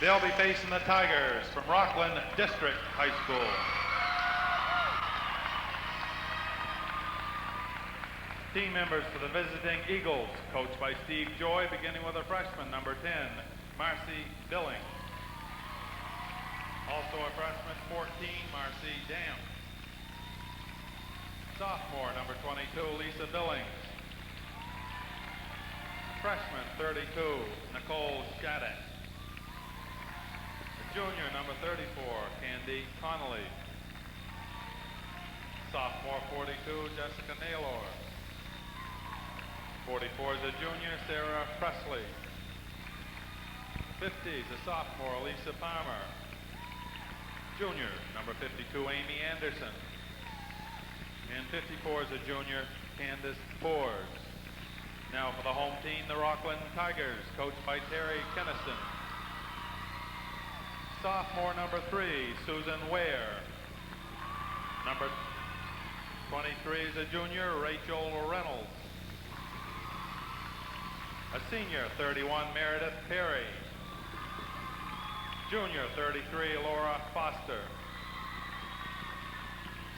They'll be facing the Tigers from Rockland District High School. Team members for the visiting Eagles, coached by Steve Joy, beginning with a freshman, number 10, Marcy Billing. Also a freshman, 14, Marcy Dam. Sophomore, number 22, Lisa Billings. Freshman, 32, Nicole Shattuck. Junior, number 34, Candy Connolly. Sophomore, 42, Jessica Naylor. 44 is a junior, Sarah Presley. 50 is a sophomore, Lisa Palmer. Junior, number 52, Amy Anderson. And 54 is a junior, Candace Forbes. Now for the home team, the Rockland Tigers, coached by Terry Kenniston. Sophomore, number 3, Susan Ware. Number 23 is a junior, Rachel Reynolds. A senior, 31, Meredith Perry. Junior, 33, Laura Foster.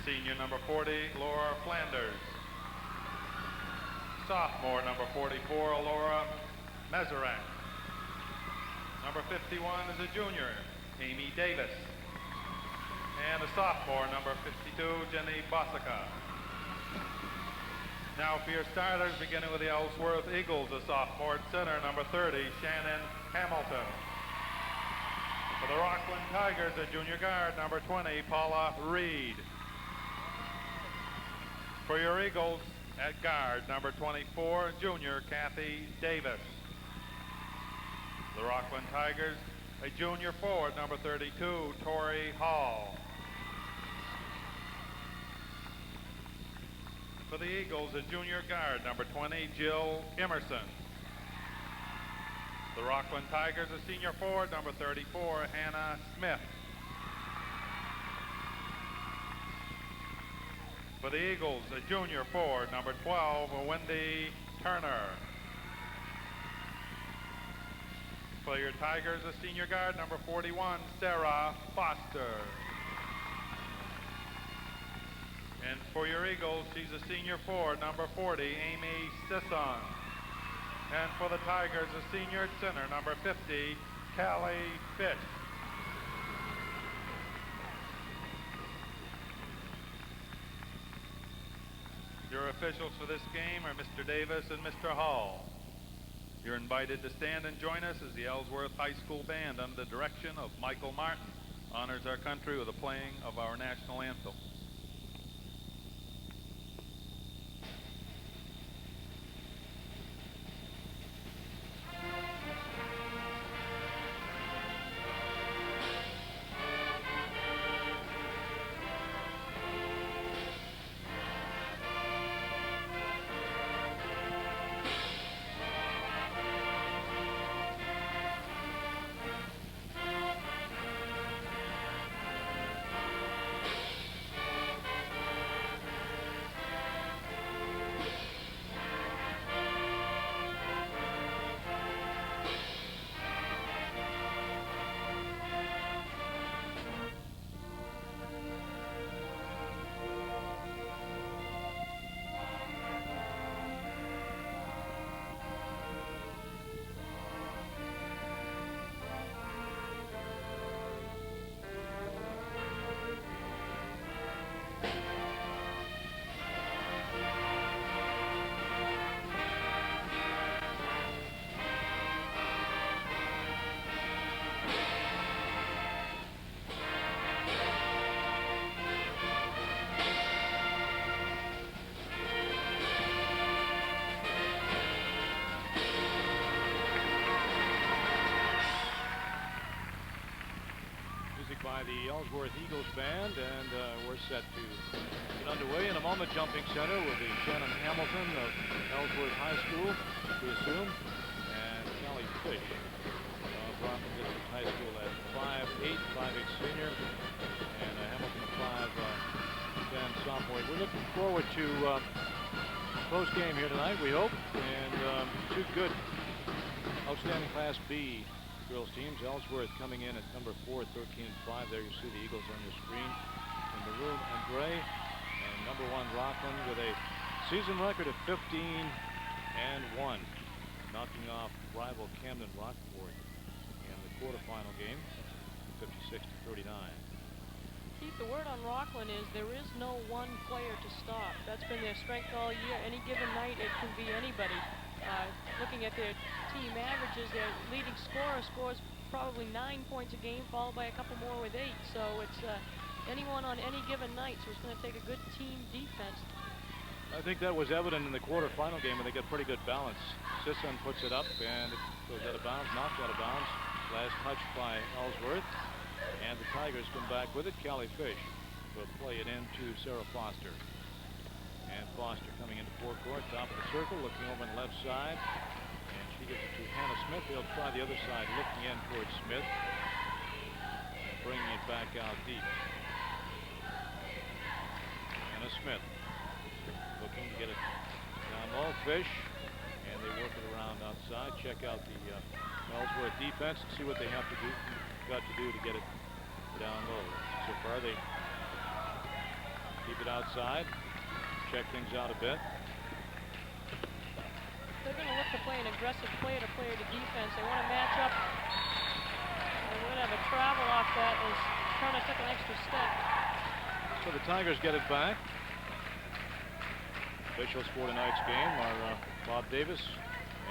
Senior, number 40, Laura Flanders. Sophomore, number 44, Laura Meserak. Number 51 is a junior, Amy Davis. And a sophomore, number 52, Jenny Bosaka. Now for your starters, beginning with the Ellsworth Eagles, a sophomore at center, number 30, Shannon Hamilton. For the Rockland Tigers, a junior guard, number 20, Paula Reed. For your Eagles, at guard, number 24, junior, Kathy Davis. The Rockland Tigers, a junior forward, number 32, Tori Hall. For the Eagles, a junior guard, number 20, Jill Emerson. The Rockland Tigers, a senior forward, number 34, Hannah Smith. For the Eagles, a junior forward, number 12, Wendy Turner. For your Tigers, a senior guard, number 41, Sarah Foster. And for your Eagles, she's a senior forward, number 40, Amy Sisson. And for the Tigers, a senior at center, number 50, Callie Fitch. Your officials for this game are Mr. Davis and Mr. Hall. You're invited to stand and join us as the Ellsworth High School Band, under the direction of Michael Martin, honors our country with the playing of our national anthem. By the Ellsworth Eagles Band, and we're set to get underway. In a moment, jumping center will be Shannon Hamilton of Ellsworth High School, we assume, and Callie Fish of Rockland District High School at 5'8", 5'8" senior, and Hamilton 5'10" sophomore. We're looking forward to close game here tonight, we hope, and two good, outstanding Class B girls teams. Ellsworth coming in at number 4, 13-5. There you see the Eagles on your screen in maroon and gray. And number 1 Rockland with a season record of 15-1, knocking off rival Camden Rockport in the quarterfinal game, 56-39. Keith, the word on Rockland is there is no one player to stop. That's been their strength all year. Any given night, it can be anybody. Looking at their team averages, their leading scorer scores probably 9 points a game, followed by a couple more with 8. So it's anyone on any given night. So it's going to take a good team defense. I think that was evident in the quarterfinal game where they got pretty good balance. Sisson puts it up and it goes out of bounds, knocked out of bounds. Last touch by Ellsworth. And the Tigers come back with it. Callie Fish will play it into Sarah Foster. And Foster coming into forecourt, top of the circle, looking over on the left side. And she gives it to Hannah Smith. They'll try the other side, looking in towards Smith. And bringing it back out deep. Hannah Smith looking to get it down low. Fish. And they work it around outside. Check out the Ellsworth defense and see what they have to do. Got to do to get it down low. So far they keep it outside, check things out a bit. They're going to look to play an aggressive player-to-player to defense. They want to match up. They would have a travel off that as Turner took an extra step. So the Tigers get it back. Officials for tonight's game are Bob Davis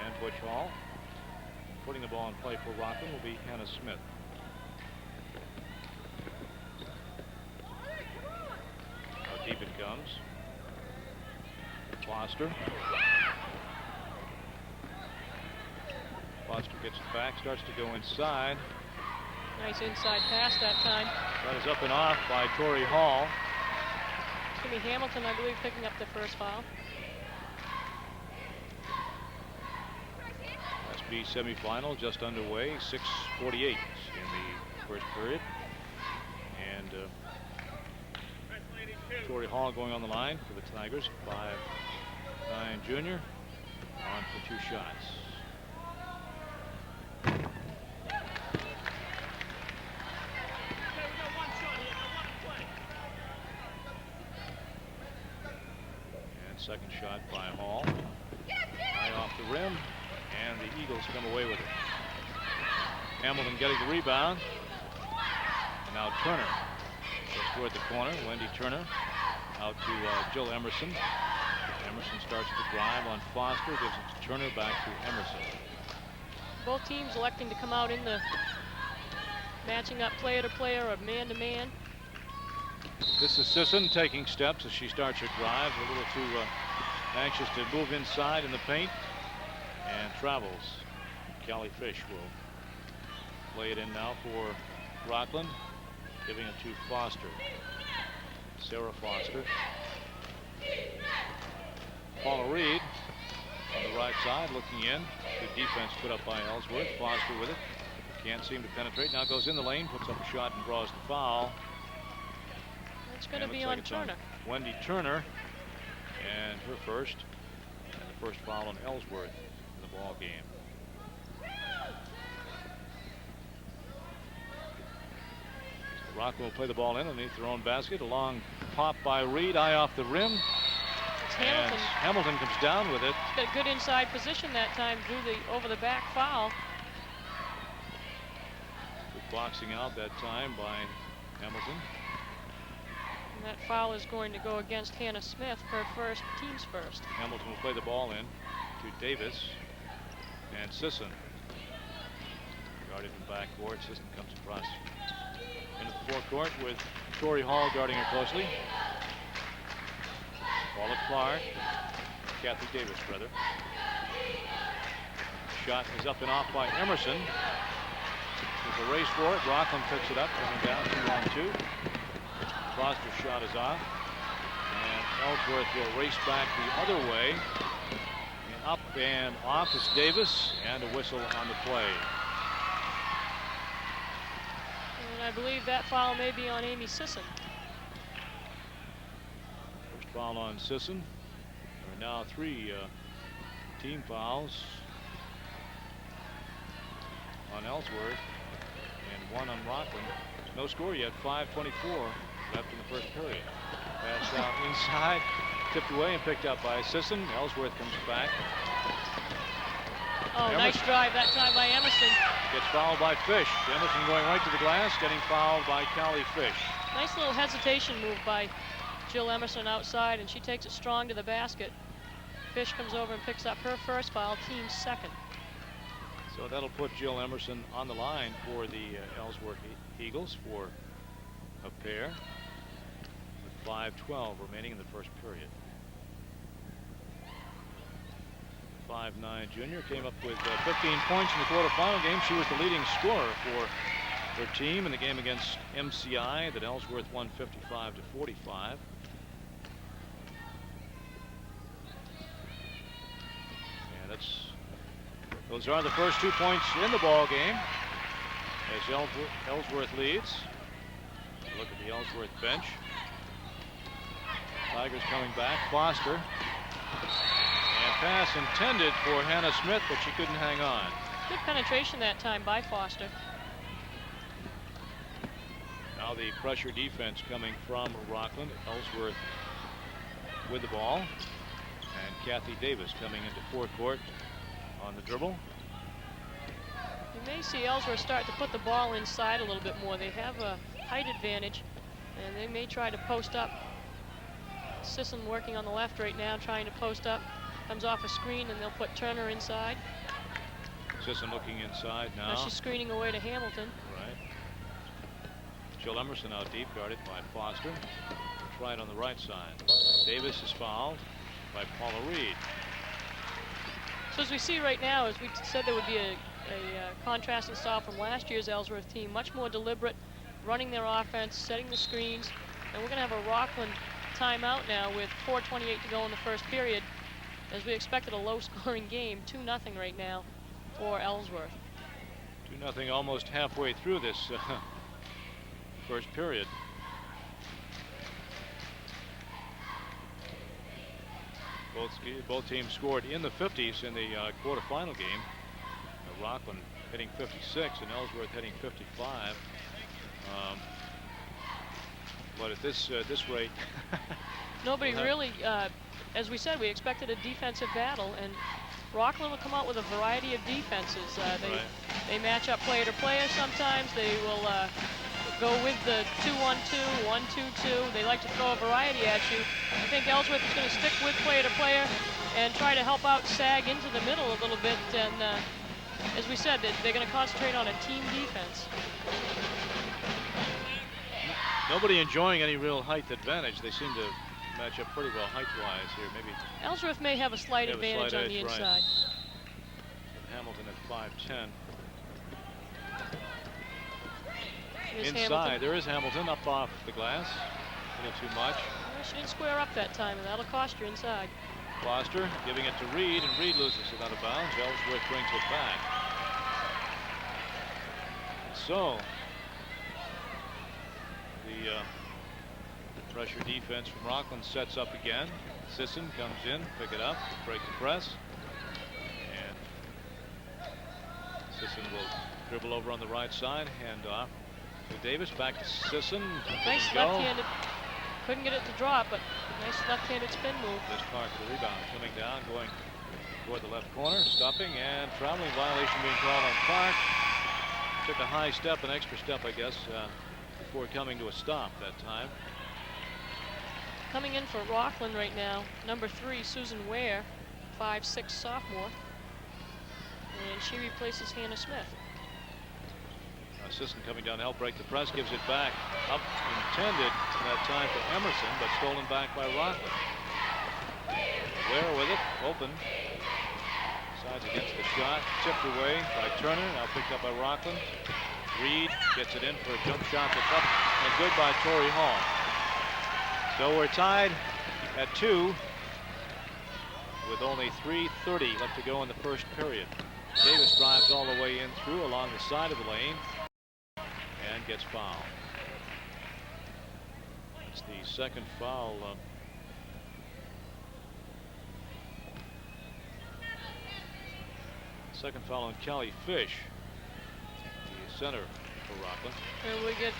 and Butch Hall. Putting the ball in play for Rockland will be Hannah Smith. Deep it comes. Foster. Foster gets it back, starts to go inside. Nice inside pass that time. That is up and off by Tori Hall. It's going to be Hamilton, I believe, picking up the first foul. SB semifinal just underway, 6:48 in the first period. And Tori Hall going on the line for the Tigers. 5'9" junior on for 2 shots. And second shot by Hall. High off the rim, and the Eagles come away with it. Hamilton getting the rebound. And now Turner. Just toward the corner, Wendy Turner out to Jill Emerson. Emerson starts to drive on Foster, gives it to Turner, back to Emerson. Both teams electing to come out in the matching up player to player or man to man. This is Sisson taking steps as she starts her drive, a little too anxious to move inside in the paint, and travels. Callie Fish will play it in now for Rockland, giving it to Foster. Sarah Foster. Paula Reed on the right side looking in. Good defense put up by Ellsworth. Foster with it. Can't seem to penetrate. Now goes in the lane, puts up a shot and draws the foul. It's going to be on Turner. Wendy Turner, and her first. And the first foul on Ellsworth in the ball game. Rockland will play the ball in underneath their own basket. A long pop by Reed, eye off the rim. It's Hamilton. And Hamilton comes down with it. He's got a good inside position that time, drew the over the back foul. Good boxing out that time by Hamilton. And that foul is going to go against Hannah Smith, her first, team's first. Hamilton will play the ball in to Davis and Sisson. Guarded in backcourt. Sisson comes across into the forecourt with Tori Hall guarding her closely. Paula Clark, Kathy Davis, brother. Shot is up and off by Emerson. There's a race for it. Rockland picks it up, coming down 2-on-2. Foster's shot is off. And Ellsworth will race back the other way. And up and off is Davis, and a whistle on the play. And I believe that foul may be on Amy Sisson. First foul on Sisson. There are now 3 team fouls on Ellsworth and 1 on Rockland. No score yet. 5:24 left in the first period. Pass out inside, tipped away and picked up by Sisson. Ellsworth comes back. Oh, nice drive that time by Emerson. Gets fouled by Fish. Emerson going right to the glass, getting fouled by Callie Fish. Nice little hesitation move by Jill Emerson outside, and she takes it strong to the basket. Fish comes over and picks up her first foul, team's second. So that'll put Jill Emerson on the line for the Ellsworth Eagles for a pair with 5:12 remaining in the first period. 5'9" junior came up with 15 points in the quarterfinal game. She was the leading scorer for her team in the game against MCI that Ellsworth won 55-45. And those are the first 2 points in the ball game as Ellsworth leads. Look at the Ellsworth bench. Tigers coming back. Foster. And pass intended for Hannah Smith, but she couldn't hang on. Good penetration that time by Foster. Now the pressure defense coming from Rockland. Ellsworth with the ball. And Kathy Davis coming into forecourt on the dribble. You may see Ellsworth start to put the ball inside a little bit more. They have a height advantage, and they may try to post up. Sisson working on the left right now, trying to post up. Comes off a screen, and they'll put Turner inside. Sisson looking inside now. Now she's screening away to Hamilton. Right. Jill Emerson out deep, guarded by Foster. Tried on the right side. Davis is fouled by Paula Reed. So as we see right now, as we said, there would be a contrasting style from last year's Ellsworth team. Much more deliberate, running their offense, setting the screens. And we're going to have a Rockland timeout now with 4:28 to go in the first period. As we expected a low-scoring game, 2-0 right now for Ellsworth. 2-0 almost halfway through this first period. Both teams scored in the 50s in the quarterfinal game. Rockland hitting 56 and Ellsworth hitting 55. But at this rate, nobody really. As we said, we expected a defensive battle, and Rockland will come out with a variety of defenses. They match up player to player sometimes. They will go with the 2-1-2, 1-2-2. They like to throw a variety at you. I think Ellsworth is going to stick with player to player and try to help out Sag into the middle a little bit. And as we said, they're going to concentrate on a team defense. Nobody enjoying any real height advantage. They seem to match up pretty well height-wise here. Maybe Ellsworth may have a slight advantage on the inside. Right. Hamilton at 5'10". Inside, Hamilton. there is Hamilton up off the glass. A little too much. Well, she didn't square up that time, and that'll cost you inside. Foster giving it to Reed, and Reed loses it out of bounds. Ellsworth brings it back. So the pressure defense from Rockland sets up again. Sisson comes in, pick it up, break the press. And Sisson will dribble over on the right side, hand off to Davis, back to Sisson. Nice left-handed, couldn't get it to drop, but nice left-handed spin move. This Clark the rebound, coming down, going toward the left corner, stopping, and traveling violation being called on Clark. Took a high step, an extra step, I guess, before coming to a stop that time. Coming in for Rockland right now, number 3, Susan Ware, 5'6" sophomore. And she replaces Hannah Smith. Sisson coming down to help break the press, gives it back. Up intended that time for Emerson, but stolen back by Rockland. Ware with it, open. Sides against the shot, tipped away by Turner, now picked up by Rockland. Reed gets it in for a jump shot that's up and good by Tori Hall. So we're tied at 2 with only 3:30 left to go in the first period. Davis drives all the way in through along the side of the lane and gets fouled. It's the second foul. Second foul on Callie Fish. center for Rockland. And we get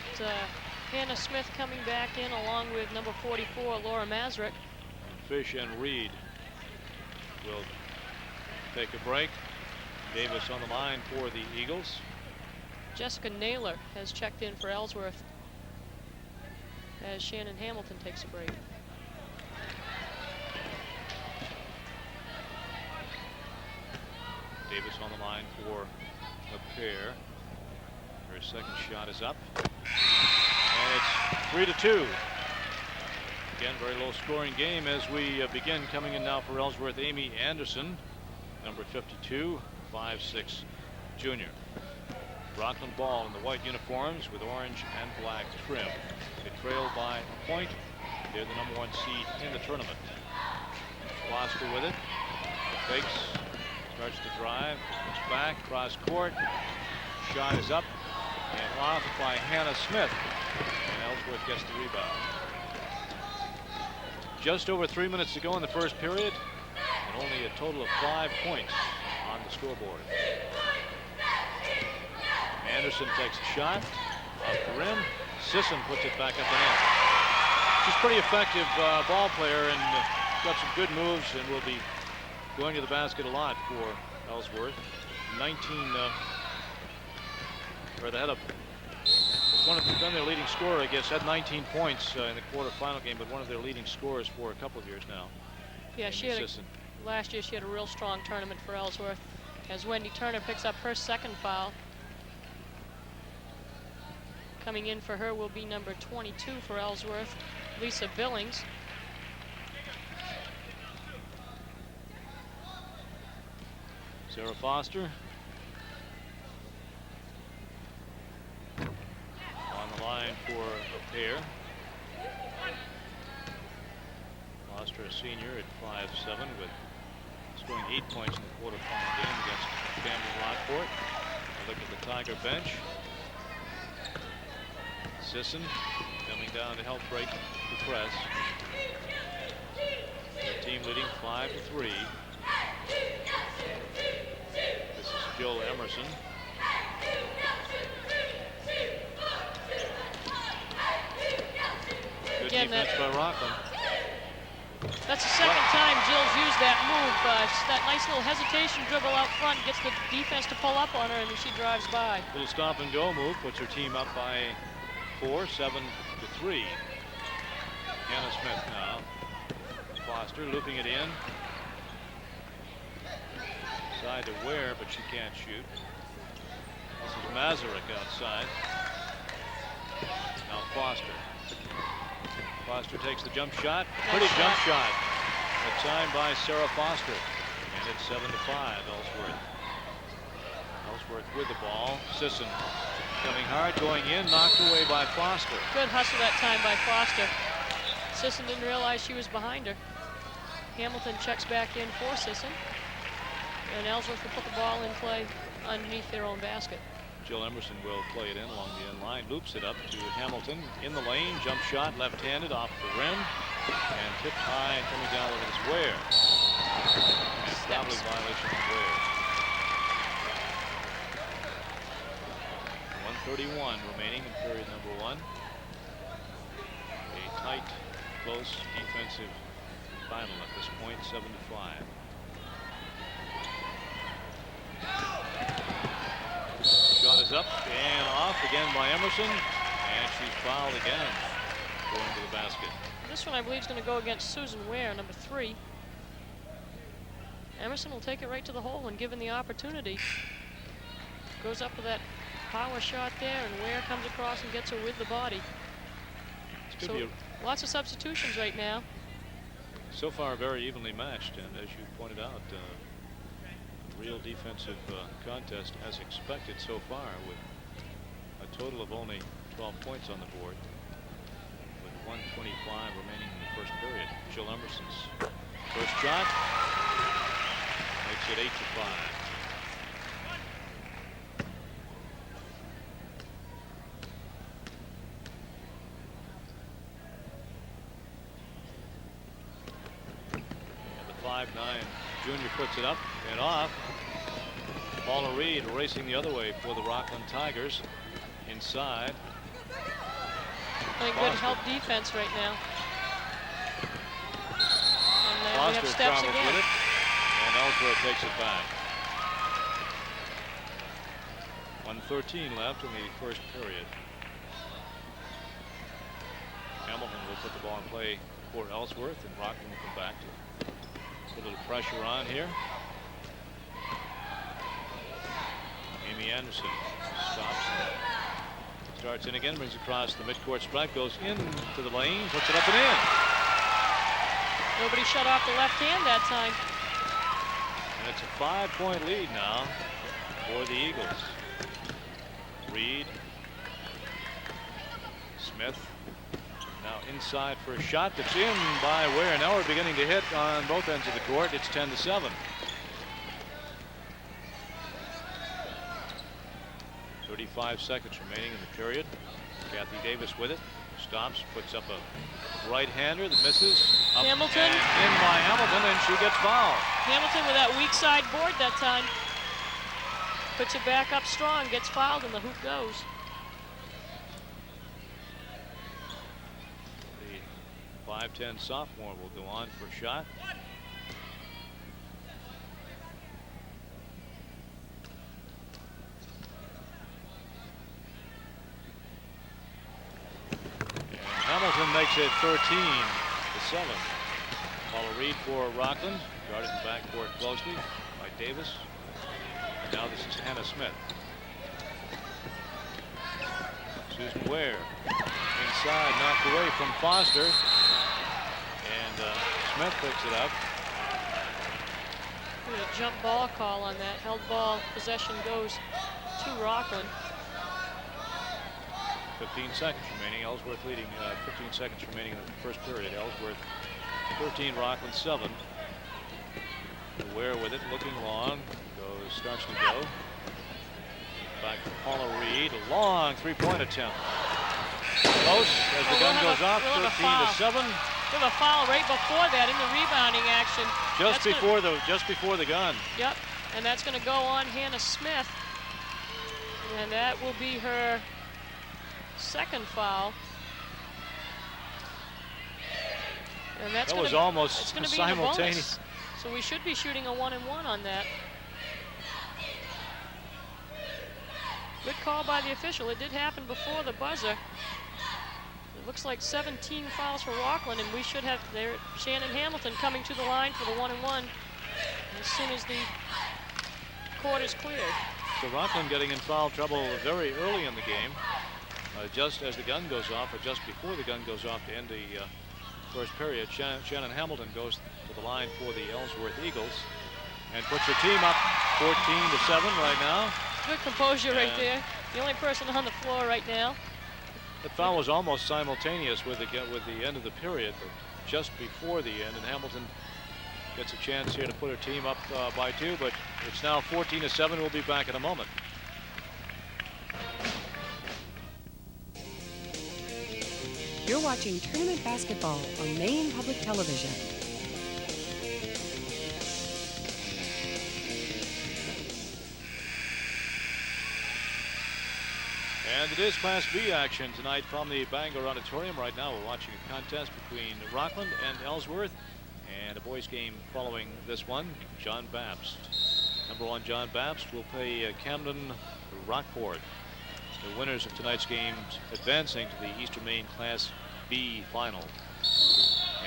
Hannah Smith coming back in along with number 44, Laura Mazurek. Fish and Reed will take a break. Davis on the line for the Eagles. Jessica Naylor has checked in for Ellsworth as Shannon Hamilton takes a break. Davis on the line for a pair. Her second shot is up. And it's 3-2. Again, very low scoring game as we begin. Coming in now for Ellsworth, Amy Anderson, number 52, 5'6" junior. Rockland ball in the white uniforms with orange and black trim. They trail by a point. They're the number 1 seed in the tournament. Foster with it. The fakes. Starts to drive. Comes back. Cross court. Shot is up and off by Hannah Smith. And Ellsworth gets the rebound. Just over 3 minutes to go in the first period. And only a total of 5 points on the scoreboard. Anderson takes a shot off the rim. Sisson puts it back up and in. She's a pretty effective ball player and got some good moves and will be going to the basket a lot for Ellsworth. 19, or they had been their leading scorer, I guess, had 19 points in the quarterfinal game, but one of their leading scorers for a couple of years now. Yeah, last year she had a real strong tournament for Ellsworth as Wendy Turner picks up her second foul. Coming in for her will be number 22 for Ellsworth, Lisa Billings. Sarah Foster on the line for a pair. Foster, a senior at 5'7", with scoring 8 points in the quarterfinal game against Camden Lockport. A look at the Tiger bench. Sisson coming down to help break the press. The team leading 5-3. This is Jill Emerson. Good defense by Rockland. That's the second time Jill's used that move. That nice little hesitation dribble out front gets the defense to pull up on her, and then she drives by. Little stop and go move puts her team up by 4, 7-3. Hannah Smith now. Foster looping it in. Side to Ware, but she can't shoot. This is Mazurek outside. Now Foster. Foster takes the jump shot. Pretty jump shot. A time by Sarah Foster. And it's 7-5, Ellsworth. Ellsworth with the ball. Sisson coming hard, going in, knocked away by Foster. Good hustle that time by Foster. Sisson didn't realize she was behind her. Hamilton checks back in for Sisson. And Ellsworth will put the ball in play underneath their own basket. Jill Emerson will play it in along the end line, loops it up to Hamilton in the lane, jump shot left-handed off the rim, and tipped high and coming down over this Ware. And probably violation of Ware. 1:31 remaining in period number 1. A tight, close defensive battle at this point, 7-5. Shot is up and off again by Emerson, and she's fouled again, going to the basket. This one I believe is going to go against Susan Ware, number 3. Emerson will take it right to the hole when given the opportunity. Goes up with that power shot there, and Ware comes across and gets her with the body. So lots of substitutions right now. So far very evenly matched, and as you pointed out, real defensive contest as expected so far, with a total of only 12 points on the board with 1:25 remaining in the first period. Jill Emerson's first shot makes it 8-5. And the 5'9" junior puts it up and off. Paula Reed racing the other way for the Rockland Tigers. Inside. Playing good help defense right now. And we have Foster steps travels again. with it, and Ellsworth takes it back. 1:13 left in the first period. Hamilton will put the ball in play for Ellsworth, and Rockland will come back to put a little pressure on here. Amy Anderson stops. Starts in again, brings across the midcourt stripe, goes into the lane, puts it up and in. Nobody shut off the left hand that time. And it's a 5-point lead now for the Eagles. Reed. Smith. Now inside for a shot that's in by Ware. Now we're beginning to hit on both ends of the court. It's 10-7. 35 seconds remaining in the period. Kathy Davis with it. Stops, puts up a right-hander that misses. Up Hamilton. and in by Hamilton, and she gets fouled. Hamilton with that weak side board that time. Puts it back up strong, gets fouled, and the hoop goes. The 5'10" sophomore will go on for a shot. Hamilton makes it 13-7. Paula Reed for Rockland, guarded in the backcourt closely by Davis. Now this is Hannah Smith. Susan Ware inside, knocked away from Foster, and Smith picks it up. A jump ball call on that. Held ball possession goes to Rockland. 15 seconds remaining. Ellsworth leading. 15 seconds remaining in the first period. Ellsworth 13, Rockland 7. Ware with it, looking long. Starts to go. Back to Paula Reed. A long three-point attempt. Close as the gun goes off. 13-7. We have a foul right before that in the rebounding action. Just before the gun. Yep, and that's going to go on Hannah Smith, and that will be her second foul. And that's that was almost simultaneous. So we should be shooting a 1-and-1 on that. Good call by the official. It did happen before the buzzer. It looks like 17 fouls for Rockland, and we should have there Shannon Hamilton coming to the line for the 1-and-1 as soon as the court is cleared. So Rockland getting in foul trouble very early in the game. Just as the gun goes off, or just before the gun goes off to end the first period, Shannon Hamilton goes to the line for the Ellsworth Eagles and puts her team up 14-7 right now. Good composure right there. The only person on the floor right now. The foul was almost simultaneous with the end of the period, but just before the end, and Hamilton gets a chance here to put her team up by 2, but it's now 14-7. We'll be back in a moment. You're watching tournament basketball on Maine Public Television. And it is Class B action tonight from the Bangor Auditorium. Right now we're watching a contest between Rockland and Ellsworth, and a boys game following this one. John Babst. Number 1 John Babst will play Camden Rockport. The winners of tonight's games advancing to the Eastern Maine Class B final.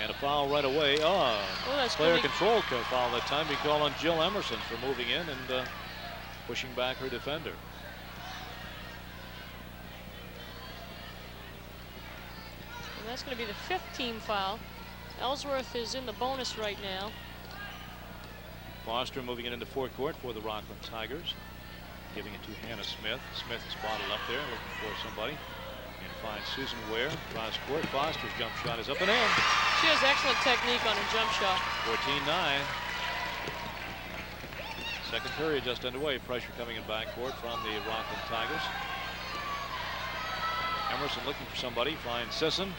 And a foul right away. Player control foul that time. We call on Jill Emerson for moving in and pushing back her defender. And that's going to be the 5th team foul. Ellsworth is in the bonus right now. Foster moving it into forecourt for the Rockland Tigers. Giving it to Hannah Smith. Smith is bottled up there, looking for somebody. And finds Susan Ware. Cross court. Foster's jump shot is up and in. She has excellent technique on her jump shot. 14-9. Second period just underway. Pressure coming in backcourt from the Rockland Tigers. Emerson looking for somebody. Finds Sisson.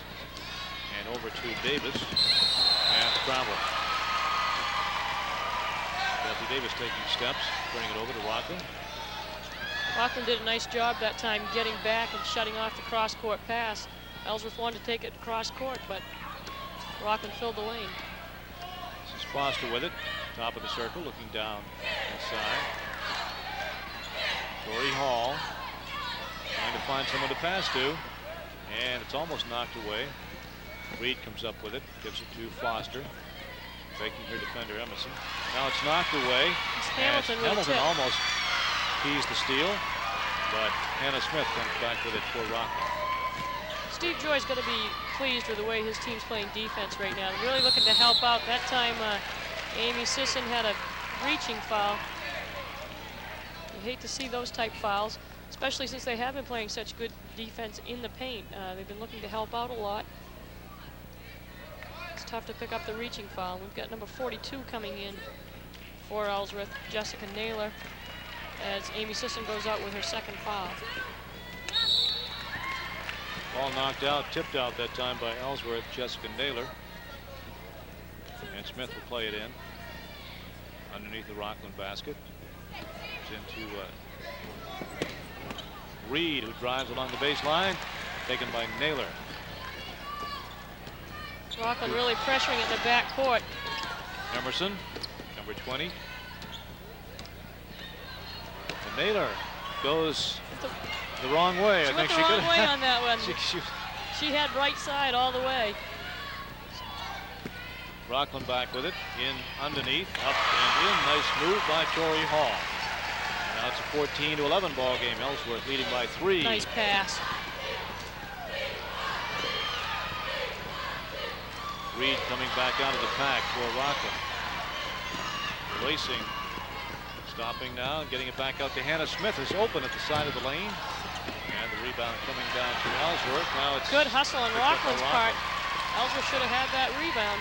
And over to Davis. And travel. Kathy Davis taking steps, turning it over to Rockland. Rockland did a nice job that time getting back and shutting off the cross-court pass. Ellsworth wanted to take it cross-court, but Rockland filled the lane. This is Foster with it. Top of the circle, looking down inside. Torrey Hall trying to find someone to pass to, and it's almost knocked away. Reed comes up with it, gives it to Foster, faking her defender Emerson. Now it's knocked away. It's Hamilton with Hamilton a tip. almost keys the steal, but Hannah Smith comes back with it for Rockland. Steve Joy's got to be pleased with the way his team's playing defense right now. They're really looking to help out. That time, Amy Sisson had a reaching foul. You hate to see those type fouls, especially since they have been playing such good defense in the paint. They've been looking to help out a lot. It's tough to pick up the reaching foul. We've got number 42 coming in for Ellsworth, Jessica Naylor, as Amy Sisson goes out with her second foul. Ball knocked out, tipped out that time by Ellsworth, Jessica Naylor. And Smith will play it in underneath the Rockland basket. It's into Reed, who drives along the baseline, taken by Naylor. Rockland really pressuring at the back court. Emerson, number 20. And Naylor goes the wrong way. She went the wrong way on that one. She had right side all the way. Rockland back with it, in underneath, up and in. Nice move by Torrey Hall. And now it's a 14-11 ball game. Ellsworth leading by 3. Nice pass. Reed coming back out of the pack for Rockland. Racing, stopping now and getting it back out to Hannah Smith, who's open at the side of the lane. And the rebound coming down to Ellsworth. Now it's good hustle on Rockland's part. Ellsworth should have had that rebound.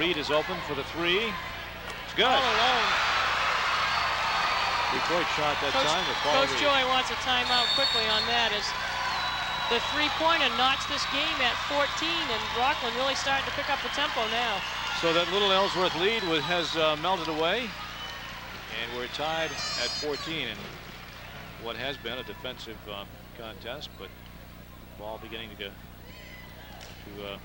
Reed is open for the 3. It's good. All alone. Three-point shot that time. Coach Joy wants a timeout quickly on that, as the three-pointer knocks this game at 14, and Rockland really starting to pick up the tempo now. So that little Ellsworth lead has melted away, and we're tied at 14 in what has been a defensive contest, but ball beginning to go well,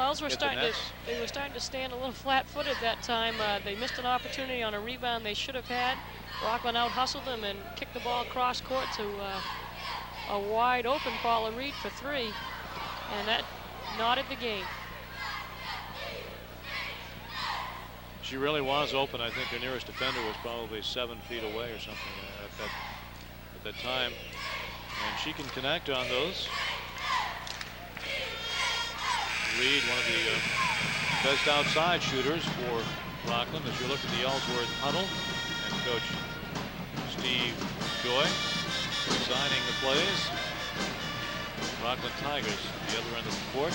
Ellsworth they were starting to stand a little flat-footed that time. They missed an opportunity on a rebound they should have had. Rockland out-hustled them and kicked the ball across court to a wide open Paula Reed for 3, and that knotted the game. She really was open. I think her nearest defender was probably 7 feet away or something at that time, and she can connect on those. Reed, one of the best outside shooters for Rockland, as you look at the Ellsworth huddle, and Coach Steve Joy designing the plays. Rockland Tigers, the other end of the court.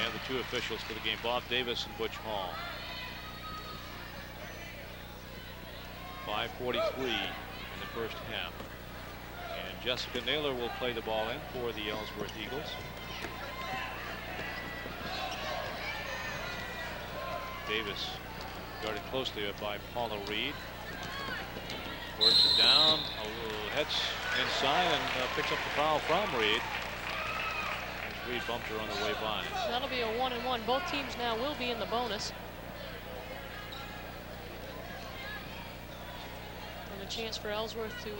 And the 2 officials for the game, Bob Davis and Butch Hall. 5:43 in the first half. And Jessica Naylor will play the ball in for the Ellsworth Eagles. Davis guarded closely by Paula Reed. Works it down, a little heads inside, and picks up the foul from Reed. As Reed bumped her on the way by. That'll be a 1-and-1. Both teams now will be in the bonus. And a chance for Ellsworth to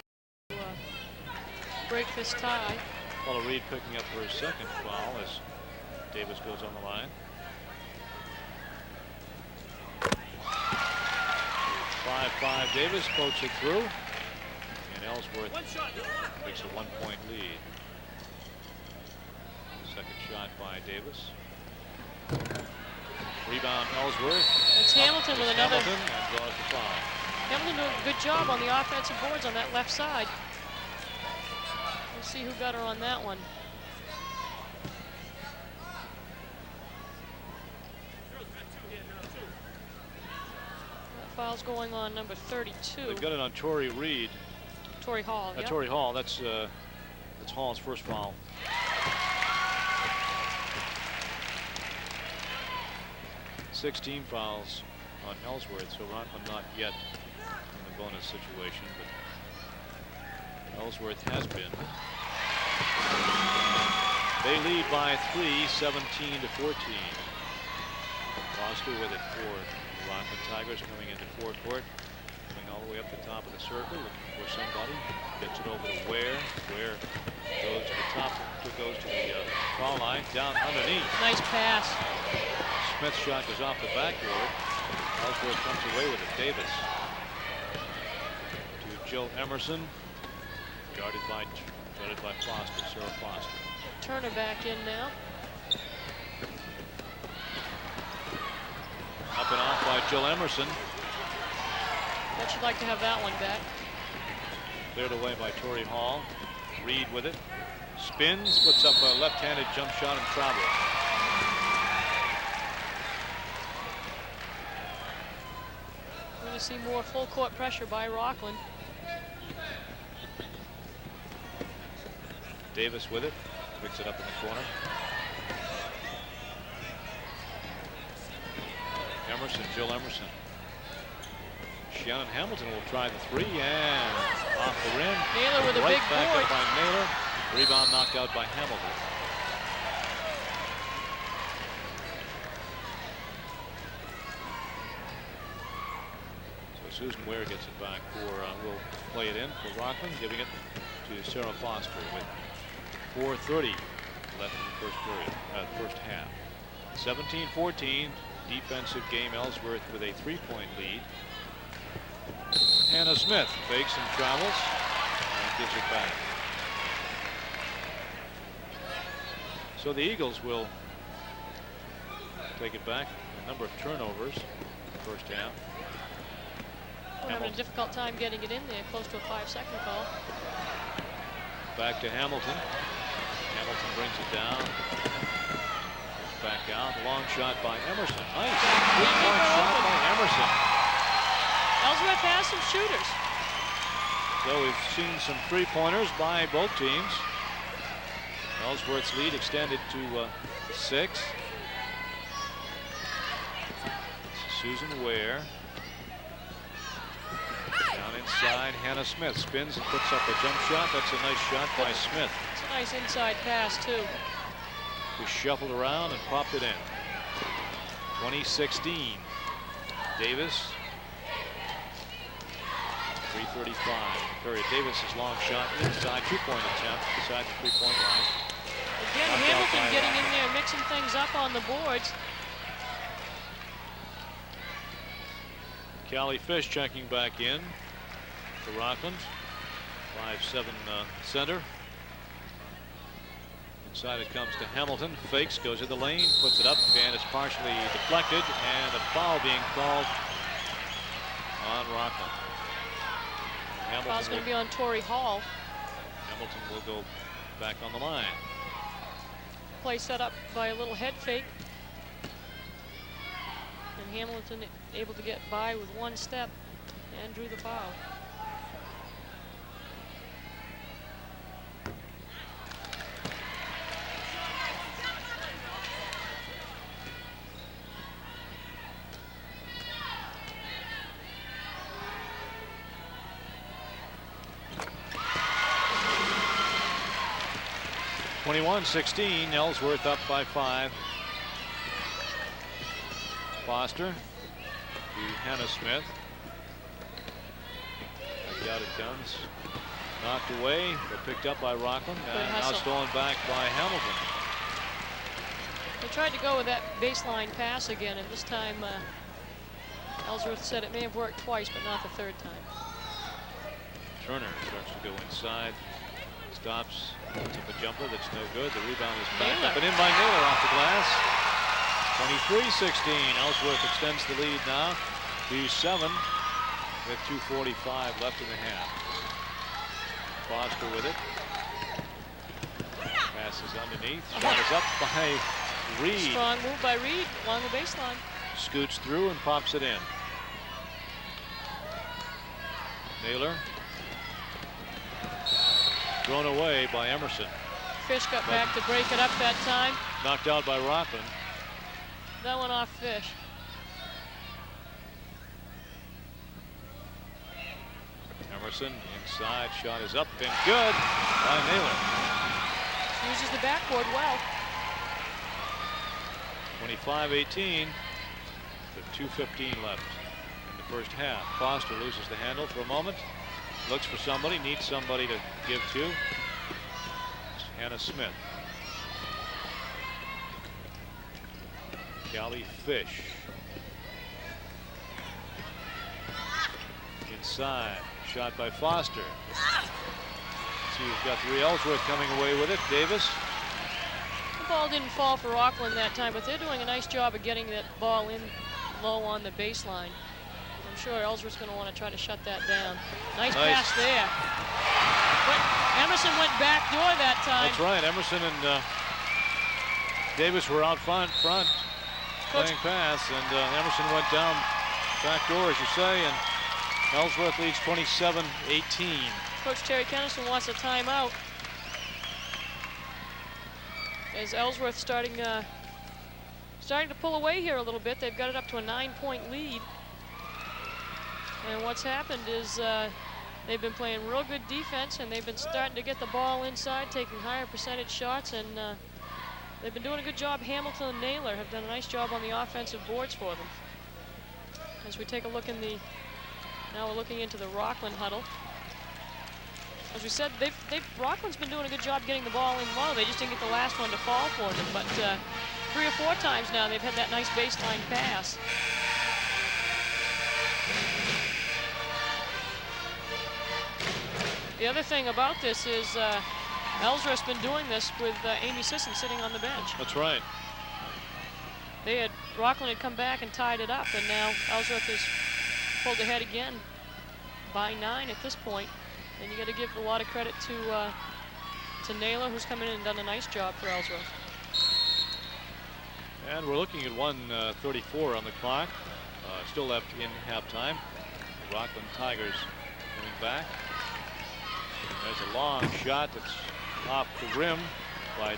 break this tie. Paula Reed picking up her second foul as Davis goes on the line. 5-5 Davis pokes it through, and Ellsworth takes a 1-point lead. Second shot by Davis. Rebound Ellsworth. It's Hamilton with another. Hamilton, and draws the foul. Hamilton doing a good job on the offensive boards on that left side. We'll see who got her on that one. Foul's going on number 32. They've got it on Torrey Reed. Torrey Hall. Yep. Torrey Hall. That's Hall's first foul. 16 fouls on Ellsworth, so Rockland not yet in the bonus situation, but Ellsworth has been. They lead by 3, 17-14. Foster with it for the Rockland Tigers coming into forecourt. Going all the way up the top of the circle, looking for somebody. Gets it over to Ware. Ware goes to the top, goes to the foul line, down underneath. Nice pass. Smith's shot goes off the backboard. Ellsworth comes away with it. Davis to Joe Emerson. Guarded by Foster, Sarah Foster. Turner back in now. Up and off by Jill Emerson. Bet you'd like to have that one back. Cleared away by Tori Hall. Reed with it. Spins, puts up a left-handed jump shot and travels. We're going to see more full court pressure by Rockland. Davis with it. Picks it up in the corner. Emerson, Jill Emerson. Shannon Hamilton will try the three and off the rim. Naylor with a right big back board. up by Naylor. Rebound knocked out by Hamilton. So Susan Ware gets it back for, will play it in for Rockland, giving it to Sarah Foster with 4:30 left in the first period, first half. 17-14, defensive game. Ellsworth with a 3-point lead. Hannah Smith fakes and travels and gives it back. So the Eagles will take it back. A number of turnovers in the first half. We're having a difficult time getting it in there, close to a 5-second call. Back to Hamilton. Hamilton brings it down. Goes back out. Long shot by Emerson. Nice. Good long shot by Emerson. Ellsworth has some shooters. So we've seen some three-pointers by both teams. Ellsworth's lead extended to 6. Susan Ware. Down inside, Hannah Smith spins and puts up a jump shot. That's a nice shot by Smith. It's a nice inside pass, too. He shuffled around and popped it in. 2016. Davis. 3:35. Period. Davis's long shot inside, 2-point attempt inside the 3-point line. Again, Hamilton getting in there, mixing things up on the boards. Callie Fish checking back in for Rockland. 5'7" center. Inside it comes to Hamilton. Fakes, goes in the lane, puts it up, and it's partially deflected, and a foul being called on Rockland. Foul's going to be on Tori Hall. Hamilton will go back on the line. Play set up by a little head fake. And Hamilton able to get by with one step and drew the foul. (21-16), Ellsworth up by 5. Foster to Hannah Smith. Back out it comes. Knocked away, but picked up by Rockland. And now stolen back by Hamilton. They tried to go with that baseline pass again, and this time Ellsworth said it may have worked twice, but not the third time. Turner starts to go inside. Stops, puts up a jumper that's no good. The rebound is back up and in by Naylor off the glass. 23-16. Ellsworth extends the lead now to 7 with 2:45 left in the half. Foster with it. Passes underneath. Shot is up by Reed. Strong move by Reed along the baseline. Scoots through and pops it in. Naylor. Thrown away by Emerson. Fish got back to break it up that time. Knocked out by Rockland. That one off Fish. Emerson inside, shot is up and good by Naylor. Uses the backboard well. 25-18 with 2:15 left in the first half. Foster loses the handle for a moment. Looks for somebody, needs somebody to give to. It's Hannah Smith. Callie Fish. Inside, shot by Foster. See, we've got 3 Ellsworth coming away with it. Davis. The ball didn't fall for Rockland that time, but they're doing a nice job of getting that ball in low on the baseline. I'm sure Ellsworth's going to want to try to shut that down. Nice pass there. But Emerson went back door that time. That's right. Emerson and Davis were out front playing pass, and Emerson went down back door, as you say, and Ellsworth leads 27-18. Coach Terry Kennison wants a timeout, as Ellsworth starting to pull away here a little bit. They've got it up to a 9-point lead. And what's happened is they've been playing real good defense, and they've been starting to get the ball inside, taking higher percentage shots, and they've been doing a good job. Hamilton and Naylor have done a nice job on the offensive boards for them. As we take a look in the, now we're looking into the Rockland huddle. As we said, Rockland's been doing a good job getting the ball in low. They just didn't get the last one to fall for them, but 3 or 4 times now they've had that nice baseline pass. The other thing about this is Ellsworth's been doing this with Amy Sisson sitting on the bench. That's right. Rockland had come back and tied it up, and now Ellsworth has pulled ahead again by 9 at this point. And you got to give a lot of credit to Naylor, who's come in and done a nice job for Ellsworth. And we're looking at 1:34 on the clock. Still left in halftime. The Rockland Tigers coming back. There's a long shot that's off the rim by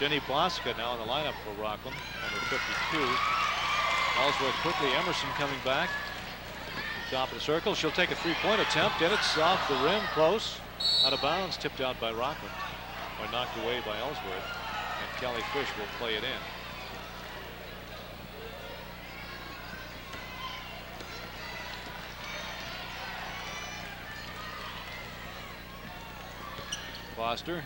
Jenny Bosca, now in the lineup for Rockland, number 52. Ellsworth quickly. Emerson coming back. Top of the circle. She'll take a 3-point attempt, and it's off the rim, close. Out of bounds, tipped out by Rockland, or knocked away by Ellsworth. And Callie Fish will play it in. Foster.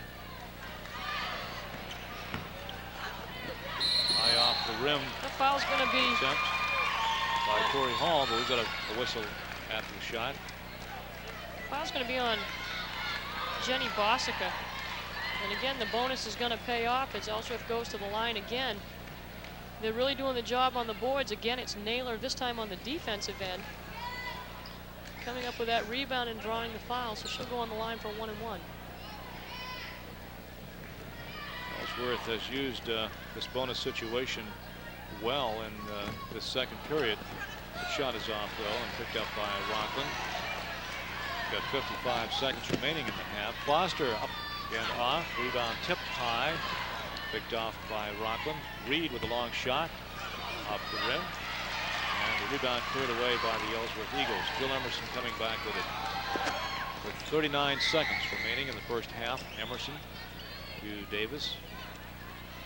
High off the rim. The foul's going to be attempt by Corey Hall, but we've got a whistle after the shot. Foul's going to be on Jenny Bosica. And again, the bonus is going to pay off as Ellsworth goes to the line again. They're really doing the job on the boards. Again, it's Naylor, this time on the defensive end, coming up with that rebound and drawing the foul, so she'll go on the line for 1-and-1. Ellsworth has used this bonus situation well in this second period. The shot is off, though, and picked up by Rockland. Got 55 seconds remaining in the half. Foster up and off. Rebound tipped high. Picked off by Rockland. Reed with a long shot off the rim. And the rebound cleared away by the Ellsworth Eagles. Bill Emerson coming back with it. With 39 seconds remaining in the first half. Emerson to Davis.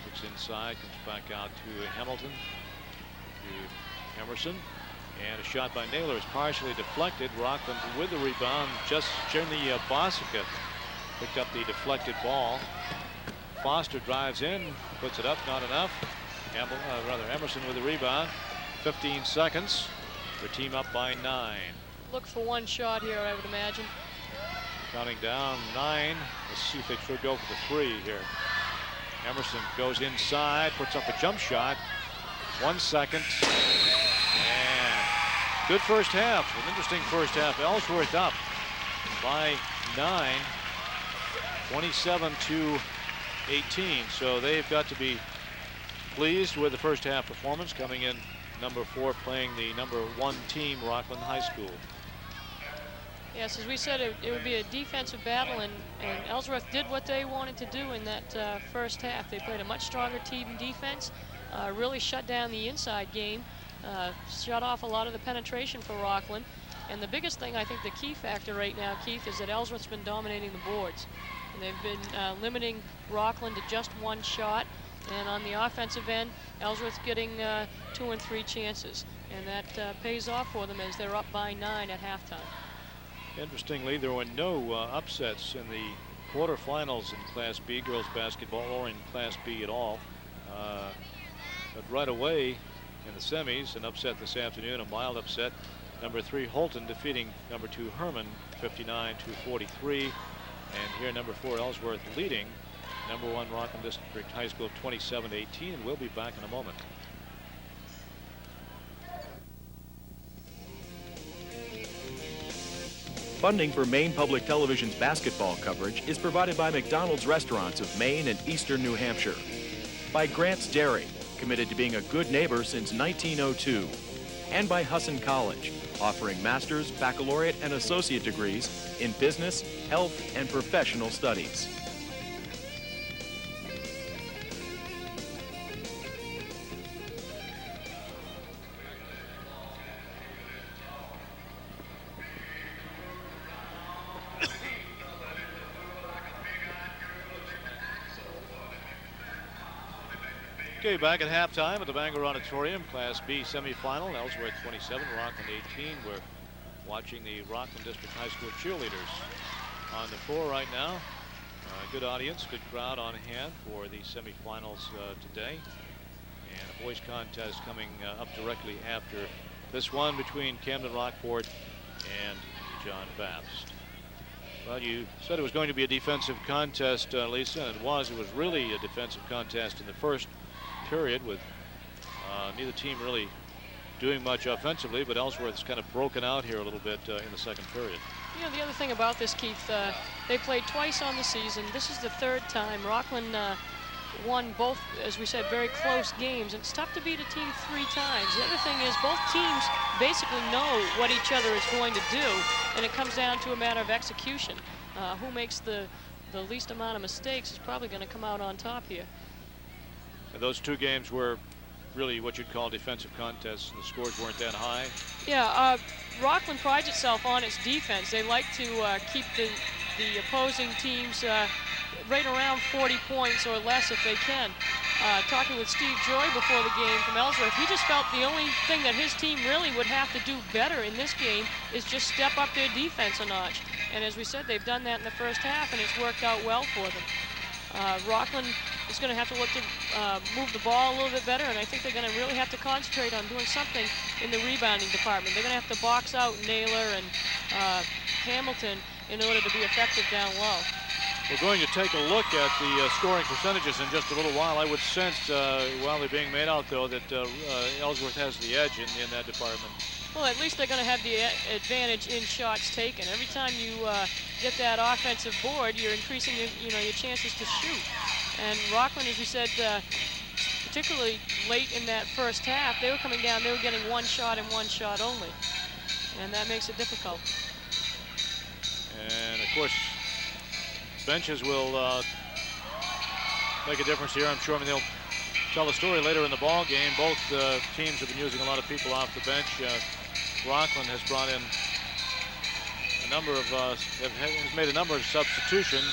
Looks inside, comes back out to Hamilton. To Emerson. And a shot by Naylor is partially deflected. Rockland with the rebound. Just Jenny Bosica picked up the deflected ball. Foster drives in, puts it up, not enough. Emerson with the rebound. 15 seconds. Their team up by 9. Look for one shot here, I would imagine. Counting down 9. Let's see if they could go for the 3 here. Emerson goes inside, puts up a jump shot. 1 second. And good first half. An interesting first half. Ellsworth up by 9. 27-18. So they've got to be pleased with the first half performance, coming in number 4, playing the number 1 team, Rockland High School. Yes, as we said, it would be a defensive battle, and Ellsworth did what they wanted to do in that first half. They played a much stronger team defense, really shut down the inside game, shut off a lot of the penetration for Rockland. And the biggest thing, I think the key factor right now, Keith, is that Ellsworth's been dominating the boards. And they've been limiting Rockland to just one shot. And on the offensive end, Ellsworth's getting 2 and 3 chances. And that pays off for them as they're up by 9 at halftime. Interestingly, there were no upsets in the quarterfinals in Class B girls basketball or in Class B at all. But right away in the semis, an upset this afternoon, a mild upset. Number 3 Holton defeating number 2 Herman 59-43. And here number 4 Ellsworth leading number 1 Rockland District High School 27-18. And we'll be back in a moment. Funding for Maine Public Television's basketball coverage is provided by McDonald's Restaurants of Maine and Eastern New Hampshire, by Grant's Dairy, committed to being a good neighbor since 1902, and by Husson College, offering master's, baccalaureate, and associate degrees in business, health, and professional studies. Okay, back at halftime at the Bangor Auditorium, Class B semifinal. Ellsworth 27, Rockland 18. We're watching the Rockland District High School cheerleaders on the floor right now. Good audience, good crowd on hand for the semifinals today. And a boys contest coming up directly after this one between Camden Rockport and John Baptist. Well, you said it was going to be a defensive contest, Lisa, and it was. It was really a defensive contest in the first period, with neither team really doing much offensively, but Ellsworth's kind of broken out here a little bit in the second period. You know, the other thing about this, Keith, they played twice on the season. This is the third time. Rockland won both, as we said, very close games. It's tough to beat a team 3 times. The other thing is both teams basically know what each other is going to do, and it comes down to a matter of execution. Who makes the least amount of mistakes is probably going to come out on top here. And those 2 games were really what you'd call defensive contests, and the scores weren't that high. Yeah, Rockland prides itself on its defense. They like to keep the opposing teams right around 40 points or less if they can. Talking with Steve Joy before the game from Ellsworth, he just felt the only thing that his team really would have to do better in this game is just step up their defense a notch. And as we said, they've done that in the first half, and it's worked out well for them. Rockland is going to have to look to move the ball a little bit better, and I think they're going to really have to concentrate on doing something in the rebounding department. They're going to have to box out Naylor and Hamilton in order to be effective down low. We're going to take a look at the scoring percentages in just a little while. I would sense, while they're being made out, though, that Ellsworth has the edge in that department. Well, at least they're going to have the advantage in shots taken. Every time you get that offensive board, you're increasing your chances to shoot. And Rockland, as we said, particularly late in that first half, they were coming down, they were getting 1 shot and 1 shot only. And that makes it difficult. And of course, benches will make a difference here. I'm sure. I mean, they'll tell a story later in the ball game. Both teams have been using a lot of people off the bench. Rockland has brought in a number of has made a number of substitutions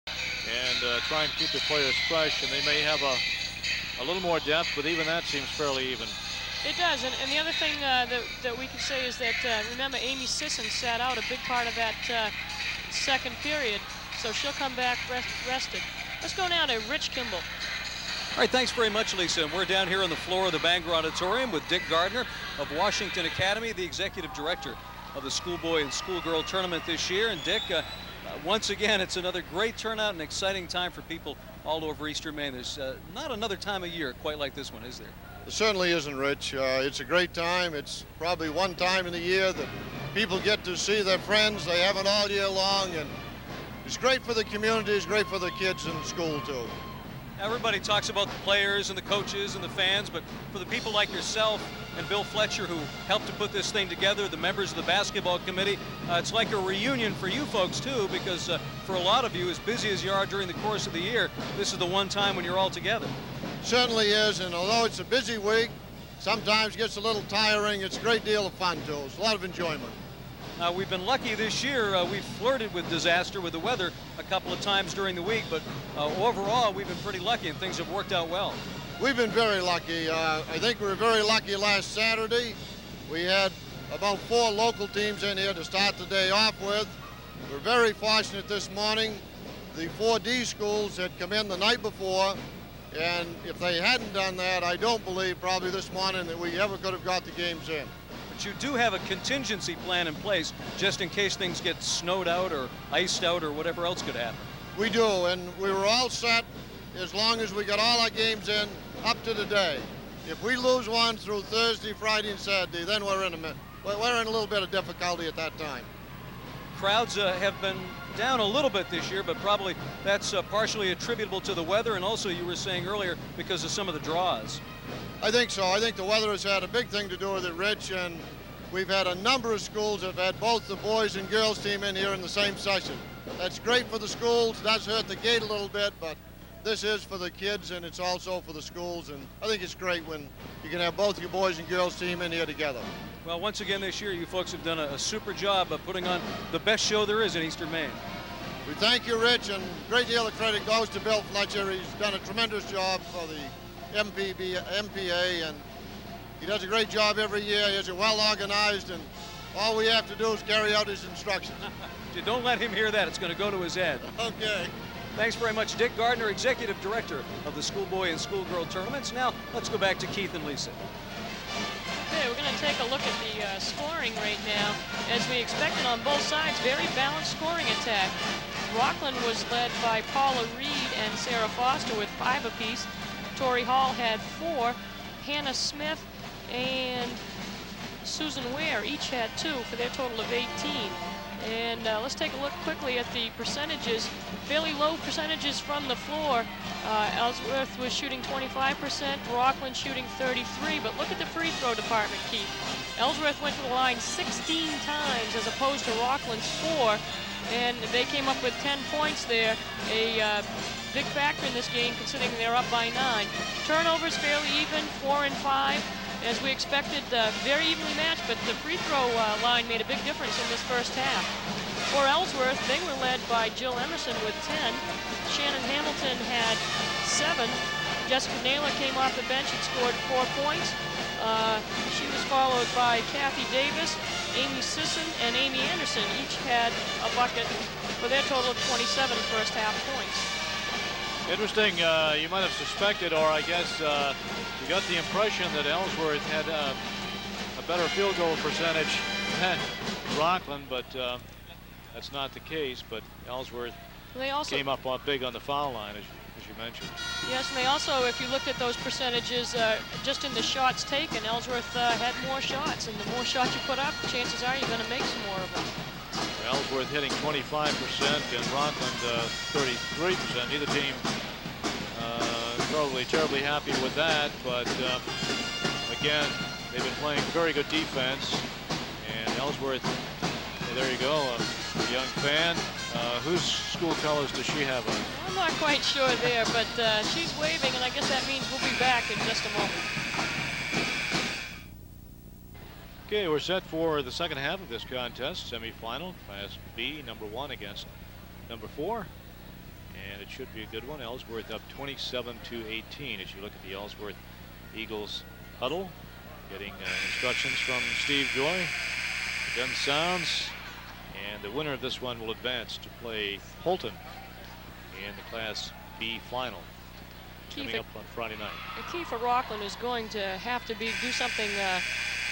and trying to keep the players fresh, and they may have a little more depth, but even that seems fairly even. It does, and the other thing that we can say is that remember, Amy Sisson sat out a big part of that second period, so she'll come back rested. Let's go now to Rich Kimball. All right, thanks very much, Lisa. And we're down here on the floor of the Bangor Auditorium with Dick Gardner of Washington Academy, the executive director of the schoolboy and schoolgirl tournament this year. And Dick, once again, it's another great turnout and exciting time for people all over Eastern Maine. There's not another time of year quite like this one, is there? It certainly isn't, Rich. It's a great time. It's probably one time in the year that people get to see their friends. They have it all year long, and it's great for the community. It's great for the kids in school, too. Everybody talks about the players and the coaches and the fans, but for the people like yourself and Bill Fletcher who helped to put this thing together, the members of the basketball committee, it's like a reunion for you folks too, because for a lot of you, as busy as you are during the course of the year, this is the one time when you're all together. Certainly is, and although it's a busy week, sometimes gets a little tiring. It's a great deal of fun too. It's a lot of enjoyment. We've been lucky this year. We've flirted with disaster with the weather a couple of times during the week, but overall we've been pretty lucky and things have worked out well. We've been very lucky. I think we were very lucky last Saturday. We had about 4 local teams in here to start the day off with. We're very fortunate this morning. The 4D schools had come in the night before, and if they hadn't done that, I don't believe probably this morning that we ever could have got the games in. But you do have a contingency plan in place just in case things get snowed out or iced out or whatever else could happen. We do, and we were all set as long as we got all our games in up to the day. If we lose one through Thursday, Friday, and Saturday, then we're in a little bit of difficulty at that time. Crowds have been down a little bit this year, but probably that's partially attributable to the weather, and also you were saying earlier because of some of the draws. I think so. I think the weather has had a big thing to do with it, Rich, and we've had a number of schools that have had both the boys and girls team in here in the same session. That's great for the schools. That's hurt the gate a little bit, but this is for the kids and it's also for the schools, and I think it's great when you can have both your boys and girls team in here together. Well, once again this year, you folks have done a super job of putting on the best show there is in Eastern Maine. We thank you, Rich, and a great deal of credit goes to Bill Fletcher. He's done a tremendous job for the MPA, and he does a great job every year. He has it well organized, and all we have to do is carry out his instructions. Don't let him hear that. It's going to go to his head. Okay. Thanks very much, Dick Gardner, Executive Director of the Schoolboy and Schoolgirl Tournaments. Now, let's go back to Keith and Lisa. Okay, we're going to take a look at the scoring right now. As we expected on both sides, very balanced scoring attack. Rockland was led by Paula Reed and Sarah Foster with 5 apiece. Tori Hall had 4. Hannah Smith and Susan Ware each had 2 for their total of 18. And let's take a look quickly at the percentages. Fairly low percentages from the floor. Ellsworth was shooting 25%, Rockland shooting 33%, but look at the free throw department, Keith. Ellsworth went to the line 16 times as opposed to Rockland's 4, and they came up with 10 points there. A big factor in this game considering they're up by 9. Turnovers fairly even, 4 and 5. As we expected, very evenly matched, but the free throw line made a big difference in this first half. For Ellsworth, they were led by Jill Emerson with 10. Shannon Hamilton had 7. Jessica Naylor came off the bench and scored 4 points. She was followed by Kathy Davis, Amy Sisson, and Amy Anderson. Each had a bucket for their total of 27 first half points. Interesting, you might have suspected, or I guess you got the impression that Ellsworth had a better field goal percentage than Rockland, but that's not the case. But Ellsworth came up big on the foul line, as you mentioned. Yes, and they also, if you looked at those percentages, just in the shots taken, Ellsworth had more shots, and the more shots you put up, chances are you're going to make some more of them. Ellsworth hitting 25% and Rockland 33%. Neither team probably terribly happy with that, but again, they've been playing very good defense. And Ellsworth, there you go, a young fan. Whose school colors does she have on? I'm not quite sure there, but she's waving, and I guess that means we'll be back in just a moment. Okay, we're set for the second half of this contest, semifinal, Class B, number 1 against number 4. And it should be a good one. Ellsworth up 27-18 as you look at the Ellsworth Eagles huddle. Getting instructions from Steve Joy. The gun sounds. And the winner of this one will advance to play Holton in the Class B final coming up on Friday night. The key for Rockland is going to have to be do something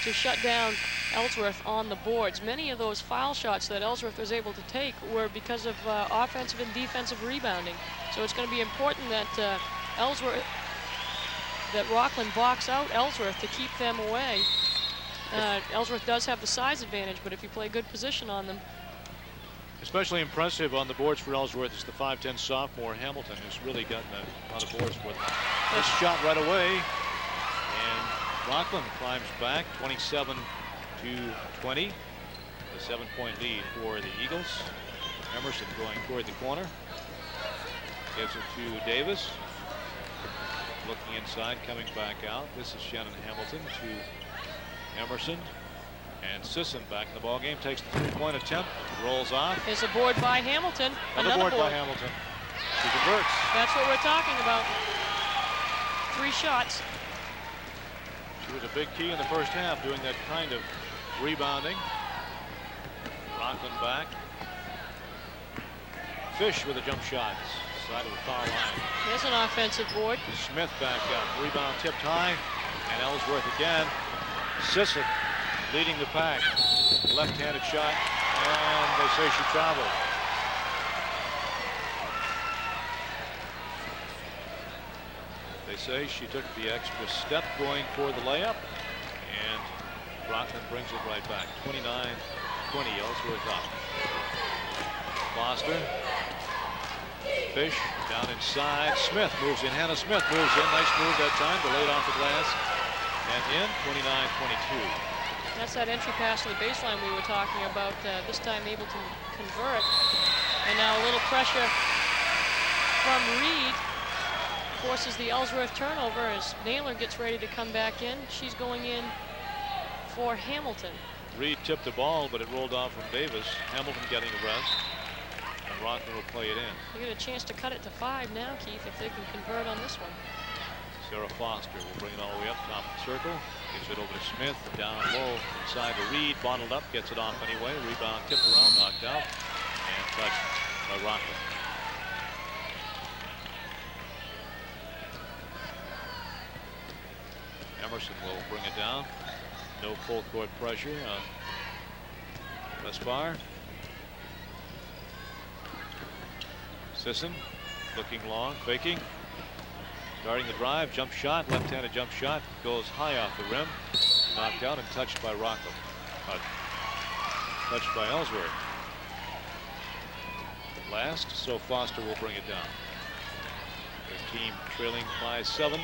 to shut down Ellsworth on the boards. Many of those foul shots that Ellsworth was able to take were because of offensive and defensive rebounding. So it's going to be important that Rockland box out Ellsworth to keep them away. Ellsworth does have the size advantage, but if you play good position on them. Especially impressive on the boards for Ellsworth is the 5'10" sophomore Hamilton, who's really gotten a lot of boards with this shot right away. And Rockland climbs back 27-20. A 7-point lead for the Eagles. Emerson going toward the corner. Gives it to Davis. looking inside, coming back out. This is Shannon Hamilton to Emerson. And Sisson back in the ball game, takes the three-point attempt, rolls off. There's a board by Hamilton. Another board by Hamilton. She converts. That's what we're talking about. 3 shots. She was a big key in the first half, doing that kind of rebounding. Rockland back. Fish with a jump shot, side of the foul line. There's an offensive board. Smith back up, rebound tipped high, and Ellsworth again. Sisson leading the pack. Left-handed shot, and they say she traveled. They say she took the extra step going for the layup, and Rockland brings it right back. 29-20, Ellsworth up. Foster. Fish down inside. Smith moves in. Hannah Smith moves in. Nice move that time. Delayed off the glass. And in. 29-22. That's that entry pass to the baseline we were talking about. This time able to convert. And now a little pressure from Reed forces the Ellsworth turnover as Naylor gets ready to come back in. She's going in for Hamilton. Reed tipped the ball, but it rolled off from Davis. Hamilton getting a rest. And Rockland will play it in. You get a chance to cut it to 5 now, Keith, if they can convert on this one. Sarah Foster will bring it all the way up top of the circle. Gives it over to Smith, down low, inside to Reed, bottled up, gets it off anyway. Rebound tipped around, knocked out, and touched by Rockland. Emerson will bring it down. No full court pressure on Vespar. Sisson looking long, faking. Starting the drive, jump shot, left-handed jump shot, goes high off the rim, knocked out and touched by Rockland. Touched by Ellsworth. Last, so Foster will bring it down. Their team trailing by 7.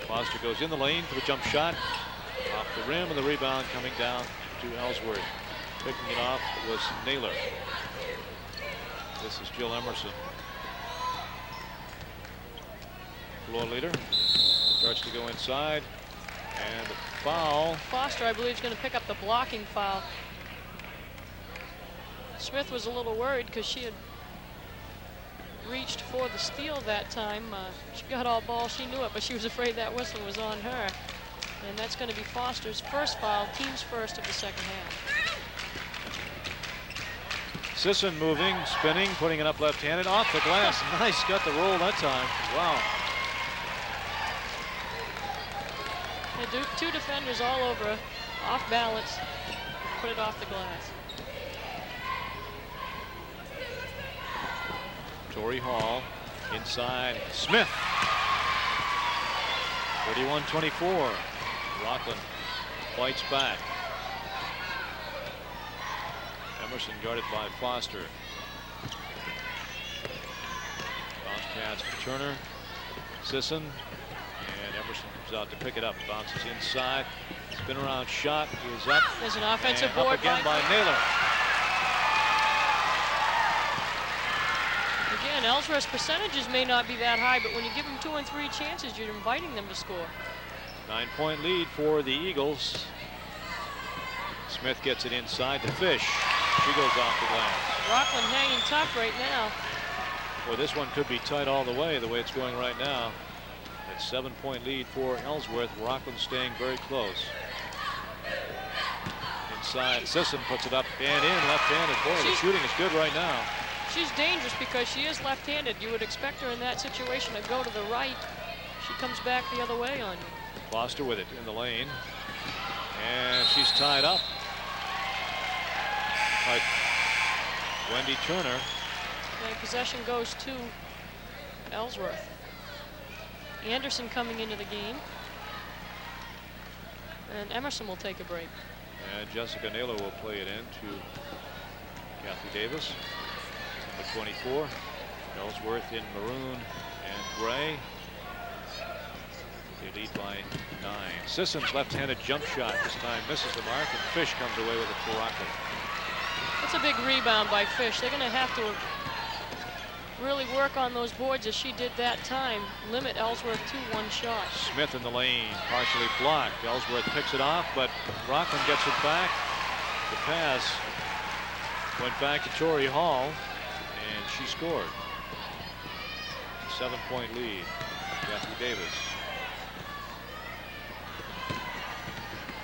Foster goes in the lane for the jump shot, off the rim, and the rebound coming down to Ellsworth. Picking it off was Naylor. This is Jill Emerson. Floor leader starts to go inside, and the foul. Foster, I believe, is going to pick up the blocking foul. Smith was a little worried because she had reached for the steal that time. She got all ball, she knew it, but she was afraid that whistle was on her. And that's going to be Foster's first foul, team's first of the second half. Sisson moving, spinning, putting it up left-handed, off the glass. Nice, got the roll that time. Wow. Two defenders all over, off balance, put it off the glass. Torrey Hall inside. Smith. 31-24. Rockland fights back. Emerson guarded by Foster. Bounce pass to Turner. Sisson. And Emerson comes out to pick it up. Bounces inside. Spin around shot is up. There's an offensive and board up again by Naylor. Again, Ellsworth's percentages may not be that high, but when you give them 2 and 3 chances, you're inviting them to score. 9-point lead for the Eagles. Smith gets it inside to Fish. She goes off the glass. Rockland hanging tough right now. Well, this one could be tight all the way it's going right now. That 7-point lead for Ellsworth. Rockland staying very close. Inside, Sisson puts it up and in, left-handed. Boy, the shooting is good right now. She's dangerous because she is left-handed. You would expect her in that situation to go to the right. She comes back the other way on you. Foster with it in the lane. And she's tied up by Wendy Turner. And possession goes to Ellsworth. Anderson coming into the game. And Emerson will take a break. And Jessica Naylor will play it in to Kathy Davis. Number 24. Ellsworth in maroon and gray. They lead by 9. Sisson's left-handed jump shot this time misses the mark, and Fish comes away with it for Rockland. That's a big rebound by Fish. They're going to have to really work on those boards as she did that time. Limit Ellsworth to one shot. Smith in the lane, partially blocked. Ellsworth picks it off, but Rockland gets it back. The pass went back to Tori Hall, and she scored. 7-point lead. Kathy Davis.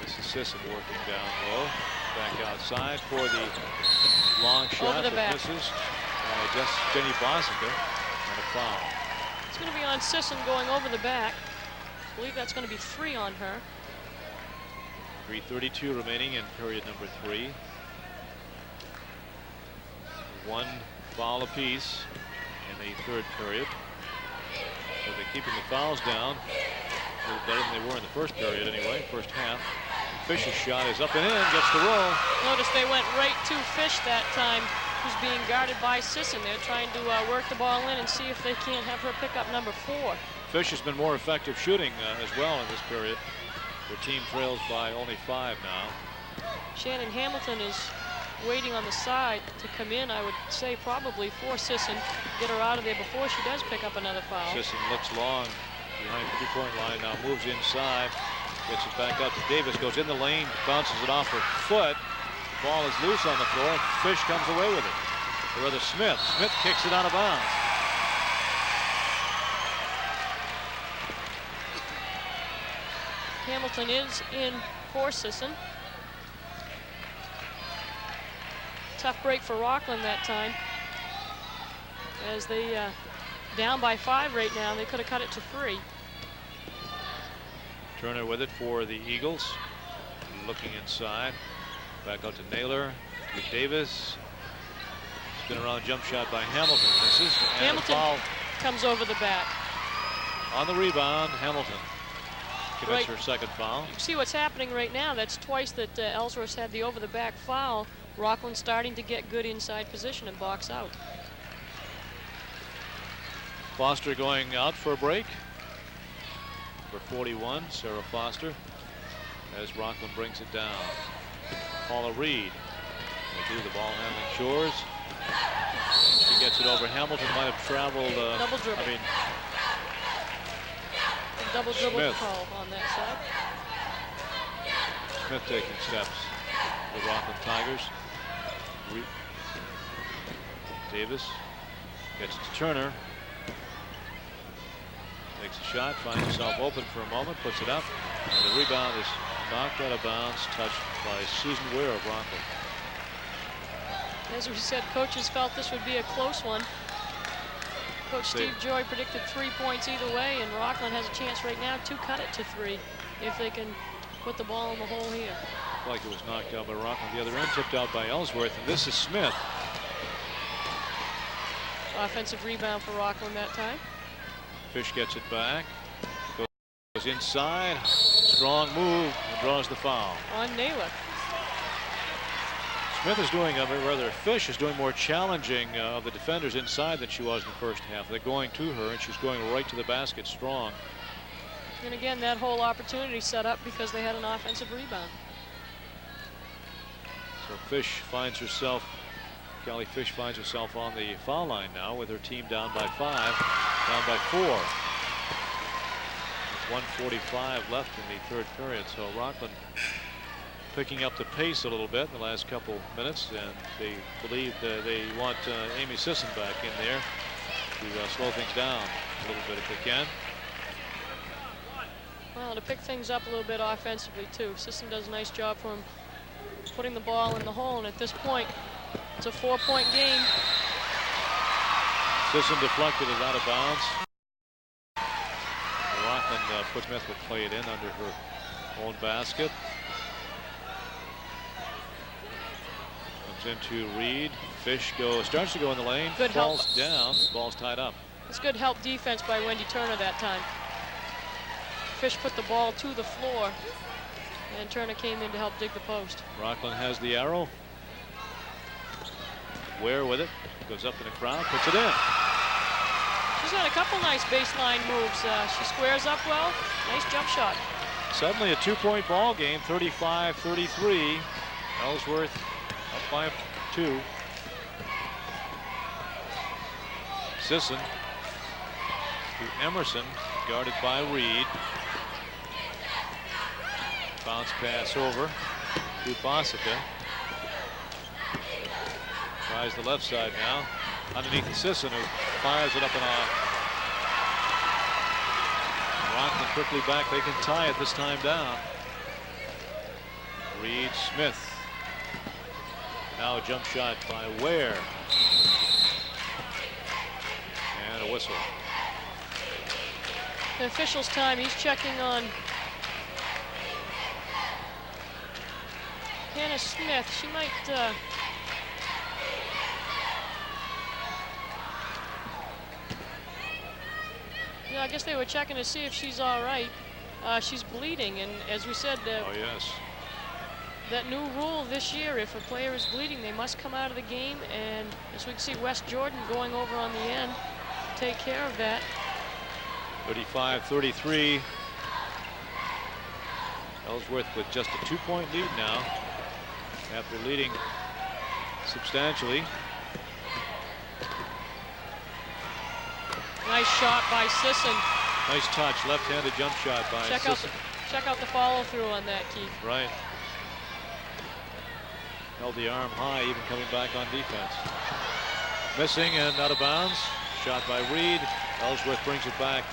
This is Sisson working down low. Back outside for the long shot. Over the back. Misses. Just Jenny Bosica and a foul. It's going to be on Sisson going over the back. I believe that's going to be 3 on her. 3:32 remaining in period number 3. 1 foul apiece in the 3rd period. So they're keeping the fouls down a little better than they were in the 1st period anyway, 1st half. Fish's shot is up and in, gets the roll. Notice they went right to Fish that time, who's being guarded by Sisson. They're trying to work the ball in and see if they can't have her pick up number 4. Fish has been more effective shooting as well in this period. Their team trails by only 5 now. Shannon Hamilton is waiting on the side to come in, I would say probably for Sisson. Get her out of there before she does pick up another foul. Sisson looks long behind the 3-point line, now moves inside. Gets it back out to Davis, goes in the lane, bounces it off her foot. The ball is loose on the floor. Fish comes away with it. Or rather Smith. Smith kicks it out of bounds. Hamilton is in for Sisson. Tough break for Rockland that time. As they down by 5 right now, they could have cut it to 3. Turner with it for the Eagles. Looking inside. Back out to Naylor. To Davis. Spin around jump shot by Hamilton. Misses. And Hamilton foul comes over the back. on the rebound. Hamilton commits Right. her 2nd foul. You see what's happening right now. That's twice that Ellsworth had the over the back foul. Rockland starting to get good inside position and box out. Foster going out for a break. For 41, Sarah Foster, as Rockland brings it down. Paula Reed will do the ball handling chores. She gets it over. Hamilton might have traveled. Double dribble. I mean, Double dribble Smith. call on that side. Smith taking steps. The Rockland Tigers. Davis gets it to Turner. Takes a shot, finds himself open for a moment, puts it up. And the rebound is knocked out of bounds, touched by Susan Ware of Rockland. As we said, coaches felt this would be a close one. Coach Steve Joy predicted 3 points either way, and Rockland has a chance right now to cut it to 3 if they can put the ball in the hole here. Like it was knocked out by Rockland. The other end tipped out by Ellsworth, and this is Smith. Offensive rebound for Rockland that time. Fish gets it back, goes inside, strong move, and draws the foul. On Naylor. Smith is doing, rather Fish is doing more challenging of the defenders inside than she was in the 1st half. They're going to her, and she's going right to the basket strong. And again, that whole opportunity set up because they had an offensive rebound. So Fish finds herself, Kelly Fish finds herself on the foul line now with her team down by 5, down by 4. With 1:45 left in the 3rd period, so Rockland picking up the pace a little bit in the last couple minutes, and they believe that they want Amy Sisson back in there to slow things down a little bit if they can. Well, to pick things up a little bit offensively too. Sisson does a nice job for him putting the ball in the hole, and at this point it's a 4-point game. Sisson deflected it out of bounds. Rockland Smith will play it in under her own basket. Comes into Reed. Fish starts to go in the lane. Good help. Falls down. Ball's tied up. It's good help defense by Wendy Turner that time. Fish put the ball to the floor, and Turner came in to help dig the post. Rockland has the arrow. Ware with it. Goes up in the crowd. Puts it in. She's had a couple nice baseline moves. She squares up well. Nice jump shot. Suddenly a 2-point ball game, 35-33. Ellsworth up by 2. Sisson to Emerson, guarded by Reed. Bounce pass over to Bosica. Tries the left side now. Underneath to Sisson, who fires it up and off. Rockland quickly back. They can tie it this time down. Reed Smith. Now a jump shot by Ware. And a whistle. The official's time. He's checking on Hannah Smith. She might yeah, I guess they were checking to see if she's all right. She's bleeding, and as we said, Oh yes. that new rule this year, if a player is bleeding, they must come out of the game, and as we can see, West Jordan going over on the end to take care of that. 35-33. Ellsworth with just a 2-point lead now after leading substantially. Nice shot by Sisson. Nice touch, left-handed jump shot by Sisson. Check out the follow-through on that, Keith. Right. Held the arm high, even coming back on defense. Missing and out of bounds. Shot by Reed. Ellsworth brings it back,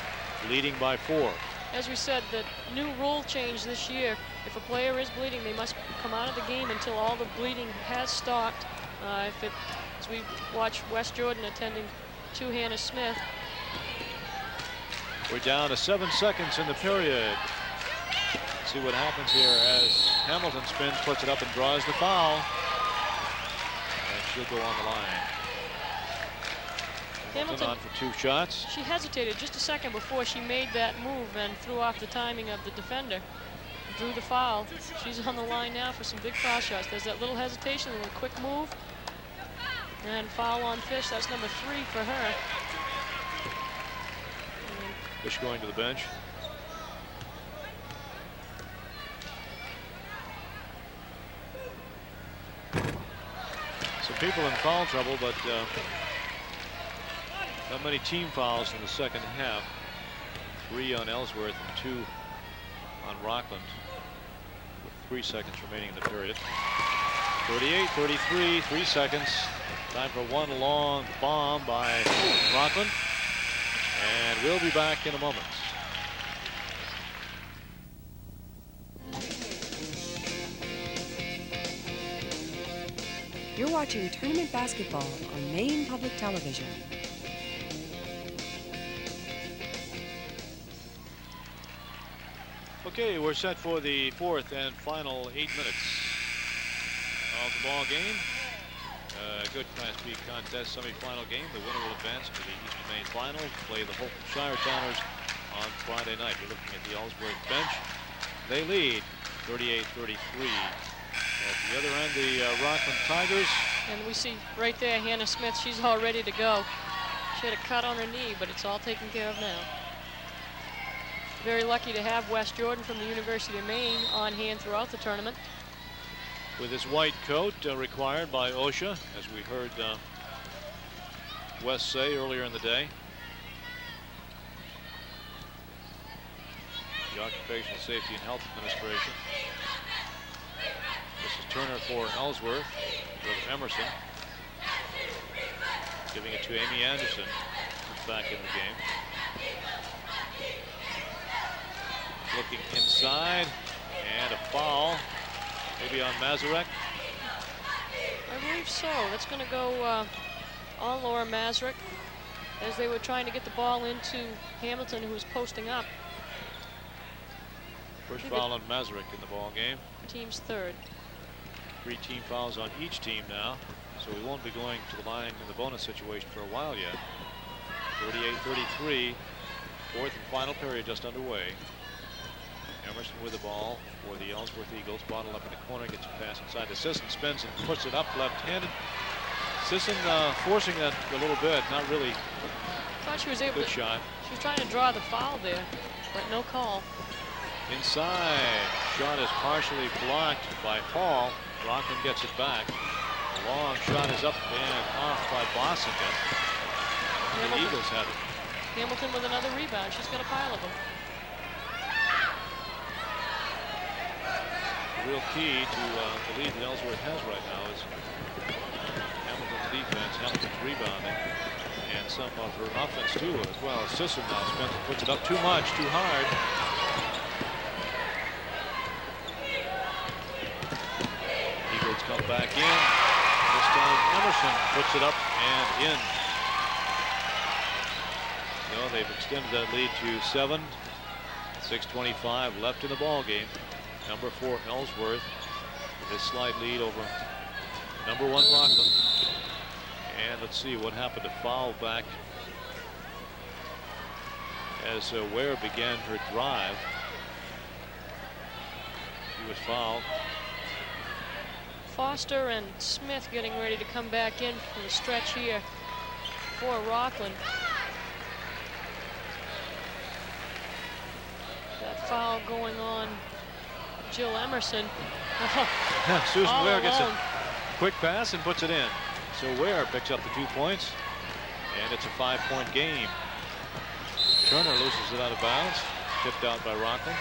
leading by 4. As we said, the new rule change this year, if a player is bleeding, they must come out of the game until all the bleeding has stopped. As we watch West Jordan attending to Hannah Smith. We're down to 7 seconds in the period. Let's see what happens here as Hamilton spins, puts it up and draws the foul. And she'll go on the line. Hamilton on for 2 shots. She hesitated just a second before she made that move and threw off the timing of the defender. Drew the foul. She's on the line now for some big foul shots. There's that little hesitation and a quick move. And foul on Fish. That's number 3 for her. Fish going to the bench. Some people in foul trouble, but not many team fouls in the second half. 3 on Ellsworth and 2 on Rockland, with 3 seconds remaining in the period. 38-33, 3 seconds. Time for one long bomb by Rockland. And we'll be back in a moment. You're watching tournament basketball on Maine Public Television. Okay, we're set for the 4th and final 8 minutes of the ball game. Good Class B contest semifinal game. The winner will advance to the Eastern Maine Final, play the Holcomb Shire Towners on Friday night. We're looking at the Ellsworth bench. They lead 38-33. At the other end, the Rockland Tigers. And we see right there Hannah Smith. She's all ready to go. She had a cut on her knee, but it's all taken care of now. Very lucky to have West Jordan from the University of Maine on hand throughout the tournament. With his white coat required by OSHA, as we heard Wes say earlier in the day. The Occupational Safety and Health Administration. This is Turner for Ellsworth with Emerson. Giving it to Amy Anderson, who's back in the game. Looking inside, and a foul. Maybe on Mazurek. I believe so. That's going to go on Laura Mazurek as they were trying to get the ball into Hamilton, who was posting up. First foul on Mazurek in the ball game. Team's 3rd. 3 team fouls on each team now, so we won't be going to the line in the bonus situation for a while yet. 38-33, 4th and final period just underway. Emerson with the ball for the Ellsworth Eagles. Bottle up in the corner, gets a pass inside to Sisson, spins and puts it up left-handed. Sisson forcing that a little bit, not really. Thought she was able Good to. Shot. She was trying to draw the foul there, but no call. Inside, shot is partially blocked by Hall. Rockland gets it back. The long shot is up and off by Bosica. The Eagles have it. Hamilton with another rebound. She's got a pile of them. The real key to the lead that Ellsworth has right now is Hamilton's defense, Hamilton's rebounding, and some of her offense too as well. Sisson now puts it up too much, too hard. Eagles come back in. This time Emerson puts it up and in. No, they've extended that lead to 7. 6:25 left in the ball game. Number 4 Ellsworth with a slight lead over number 1 Rockland. And let's see what happened to foul back as Ware began her drive. She was fouled. Foster and Smith getting ready to come back in from the stretch here for Rockland. That foul going on Jill Emerson. Susan Ware gets a alone. quick pass and puts it in. So Ware picks up the 2 points, and it's a 5-point game. Turner loses it out of bounds, tipped out by Rockland.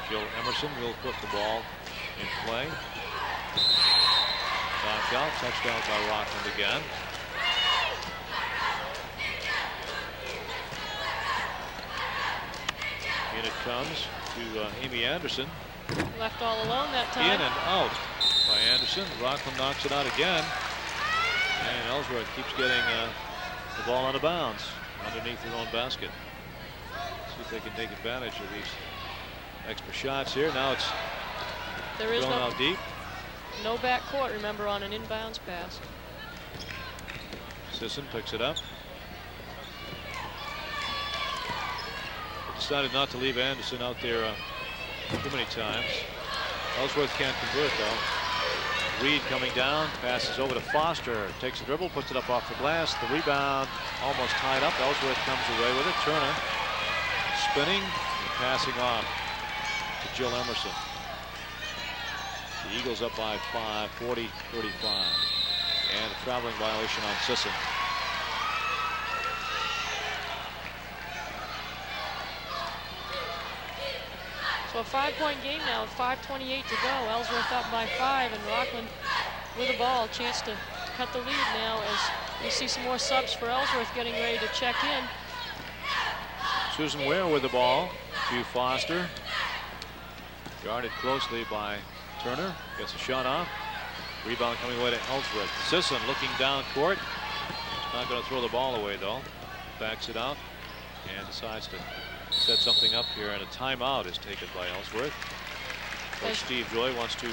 Jill Emerson will put the ball in play. Knocked out, touchdown by Rockland again. In it comes to Amy Anderson. Left all alone that time. In and out by Anderson. Rockland knocks it out again. And Ellsworth keeps getting the ball out of bounds underneath their own basket. See if they can take advantage of these extra shots here. Now it's There is going no, out deep. no back court, remember, on an inbounds pass. Sisson picks it up. Decided not to leave Anderson out there too many times. Ellsworth can't convert though. Reed coming down, passes over to Foster, takes a dribble, puts it up off the glass. The rebound almost tied up. Ellsworth comes away with it. Turner spinning and passing off to Jill Emerson. The Eagles up by 5, 40-35. And a traveling violation on Sisson. So a 5-point game now with 5:28 to go. Ellsworth up by 5 and Rockland with the ball. Chance to cut the lead now as we see some more subs for Ellsworth getting ready to check in. Susan Ware with the ball to Foster. Guarded closely by Turner. Gets a shot off. Rebound coming away to Ellsworth. Sisson looking down court. Not going to throw the ball away though. Backs it out and decides to set something up here, and a timeout is taken by Ellsworth. Coach Steve Joy wants to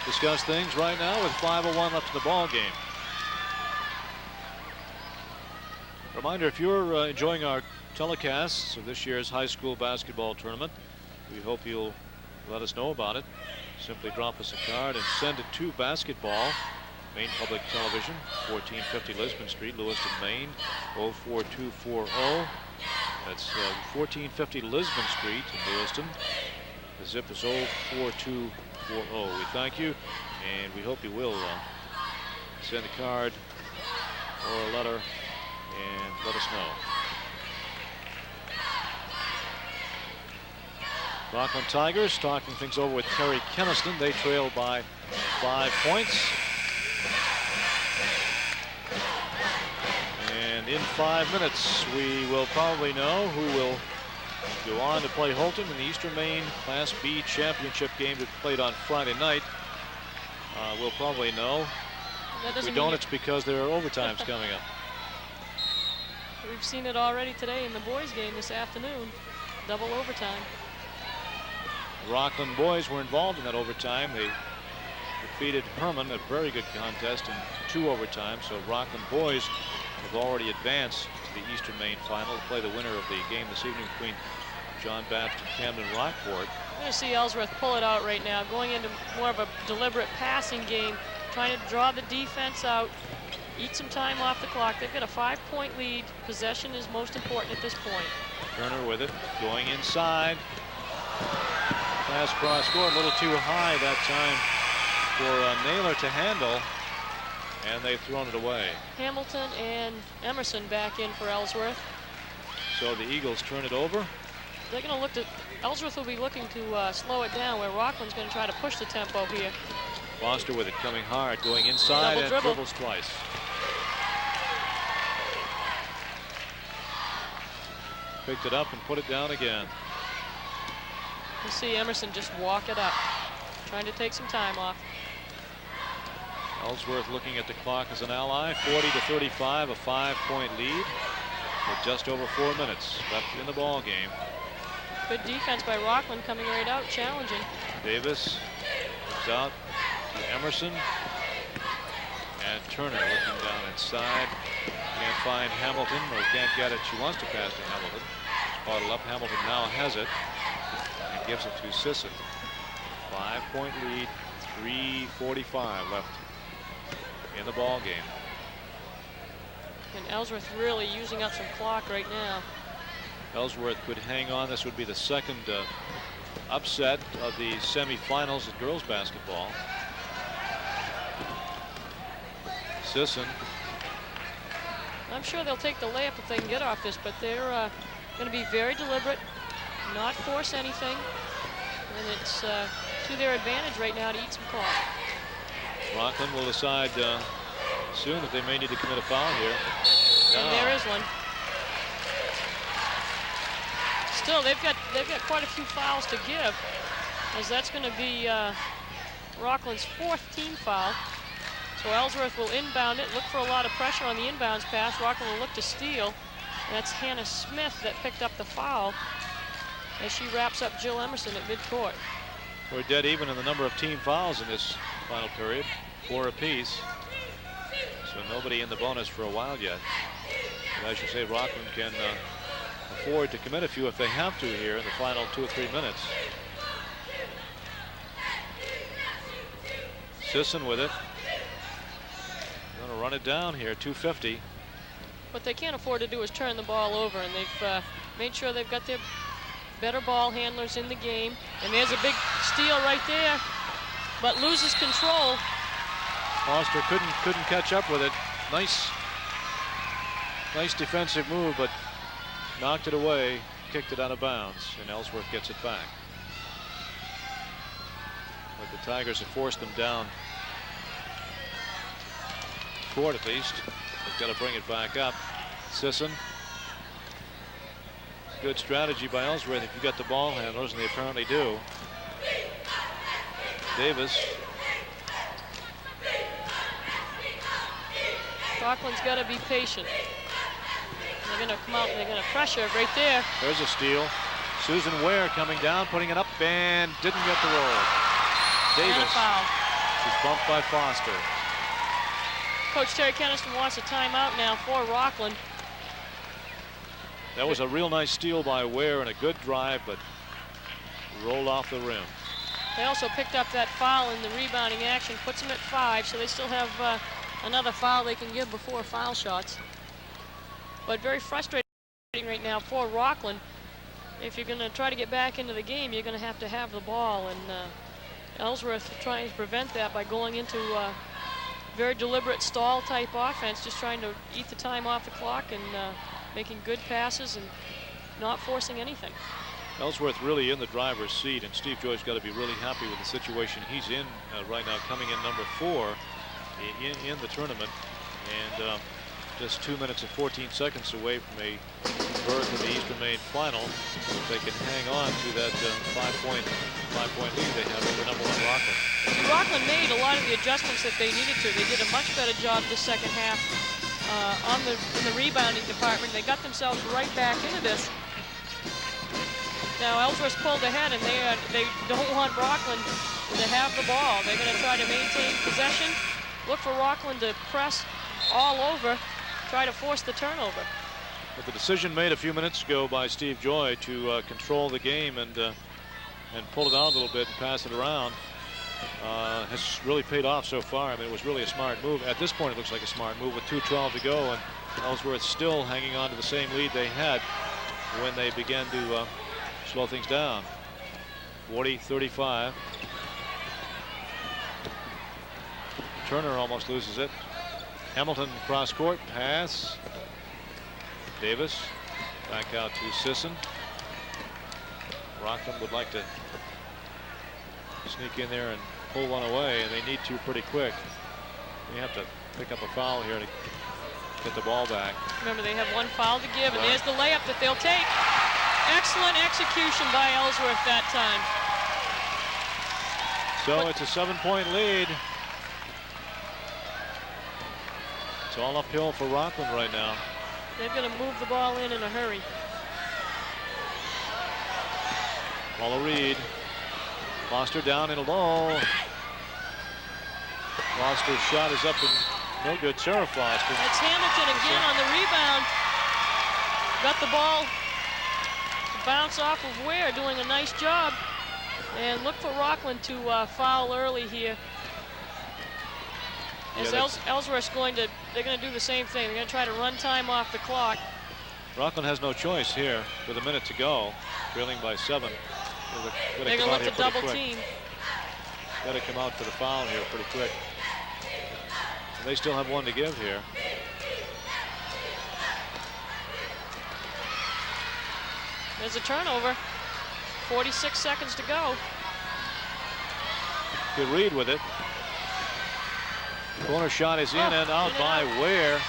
discuss things right now with 5:01 left in the ball game. Reminder, if you're enjoying our telecasts of this year's high school basketball tournament, we hope you'll let us know about it. Simply drop us a card and send it to basketball, Maine Public Television, 1450 Lisbon Street, Lewiston, Maine, 04240. That's 1450 Lisbon Street in Lewiston. The zip is 04240. We thank you, and we hope you will send a card or a letter and let us know. Rockland Tigers talking things over with Terry Keniston. They trail by 5 points. And in 5 minutes, we will probably know who will go on to play Holton in the Eastern Maine Class B championship game that played on Friday night. We'll probably know. If we don't, it's because there are overtimes coming up. We've seen it already today in the boys game this afternoon. Double overtime. Rockland boys were involved in that overtime. They defeated Herman, a very good contest, in 2 overtimes. So Rockland boys have already advanced to the Eastern Maine final to play the winner of the game this evening between John Baptist and Camden Rockport. We're going to see Ellsworth pull it out right now, going into more of a deliberate passing game, trying to draw the defense out, eat some time off the clock. They've got a 5-point lead. Possession is most important at this point. Turner with it, going inside. Pass cross court, a little too high that time for Naylor to handle, and they've thrown it away. Hamilton and Emerson back in for Ellsworth. So the Eagles turn it over. They're going to look to, Ellsworth will be looking to slow it down, where Rockland's going to try to push the tempo here. Foster with it, coming hard, going inside Double and dribble. dribbles twice. Picked it up and put it down again. You see Emerson just walk it up, trying to take some time off. Ellsworth looking at the clock as an ally. 40-35, a 5-point lead with just over 4 minutes left in the ball game. Good defense by Rockland, coming right out, challenging. Davis comes out to Emerson, and Turner looking down inside. Can't find Hamilton, or can't get it. She wants to pass to Hamilton. Bottle up. Hamilton now has it and gives it to Sisson. 5-point lead, 3:45 left in the ball game. And Ellsworth really using up some clock right now. Ellsworth could hang on. This would be the second upset of the semifinals in girls basketball. Sisson. I'm sure they'll take the layup if they can get off this, but they're going to be very deliberate, not force anything, and it's to their advantage right now to eat some clock. Rockland will decide soon that they may need to commit a foul here. And there is one. Still, they've got quite a few fouls to give, as that's going to be Rockland's 4th team foul. So Ellsworth will inbound it, look for a lot of pressure on the inbounds pass. Rockland will look to steal. And that's Hannah Smith that picked up the foul as she wraps up Jill Emerson at midcourt. We're dead even in the number of team fouls in this final period, 4 apiece. So nobody in the bonus for a while yet. But as you say, Rockland can afford to commit a few if they have to here in the final 2 or 3 minutes. Sisson with it. Going to run it down here, 2:50. What they can't afford to do is turn the ball over, and they've made sure they've got their better ball handlers in the game. And there's a big steal right there, but loses control. Foster couldn't catch up with it. Nice defensive move, but knocked it away, kicked it out of bounds, and Ellsworth gets it back. But the Tigers have forced them down court at least. They've got to bring it back up. Sisson. Good strategy by Ellsworth if you got the ball handlers, and they apparently do. Davis. Rockland's got to be patient. They're going to come out and they're going to pressure right there. There's a steal. Susan Ware coming down, putting it up, and didn't get the roll. Davis. And a foul. She's bumped by Foster. Coach Terry Keniston wants a timeout now for Rockland. That was a real nice steal by Ware and a good drive, but rolled off the rim. They also picked up that foul in the rebounding action, puts them at 5, so they still have another foul they can give before foul shots. But very frustrating right now for Rockland. If you're going to try to get back into the game, you're going to have the ball, and Ellsworth trying to prevent that by going into very deliberate stall type offense, just trying to eat the time off the clock and making good passes and not forcing anything. Ellsworth really in the driver's seat, and Steve Joy's got to be really happy with the situation he's in right now, coming in number 4 in the tournament, and just 2 minutes and 14 seconds away from a berth in the Eastern Maine final. If they can hang on to that 5-point lead they have over number 1 Rockland. Rockland made a lot of the adjustments that they needed to. They did a much better job this second half in the rebounding department. They got themselves right back into this. Now Ellsworth pulled ahead, and they don't want Rockland to have the ball. They're going to try to maintain possession, look for Rockland to press all over, try to force the turnover. But the decision made a few minutes ago by Steve Joy to control the game and pull it out a little bit and pass it around has really paid off so far. I mean, it was really a smart move. At this point, it looks like a smart move with 2:12 to go, and Ellsworth still hanging on to the same lead they had when they began to slow things down. 40-35. Turner almost loses it. Hamilton cross court pass. Davis back out to Sisson. Rockland would like to sneak in there and pull one away, and they need to pretty quick. They have to pick up a foul here to get the ball back. Remember, they have one foul to give, and there's the layup that they'll take. Excellent execution by Ellsworth that time. So it's a 7-point lead. It's all uphill for Rockland right now. They're going to move the ball in a hurry. Paula Reed. Foster down in a low. Foster's shot is up and no good. Sarah Foster. It's Hamilton again on the rebound. Got the ball to bounce off of Ware, doing a nice job. And look for Rockland to foul early here. As Ellsworth's they're going to do the same thing. They're going to try to run time off the clock. Rockland has no choice here with a minute to go, trailing by 7. They're going to look to double team. Got to come out for the foul here pretty quick. And they still have one to give here. There's a turnover. 46 seconds to go. Good read with it. Corner shot is in and out by Ware.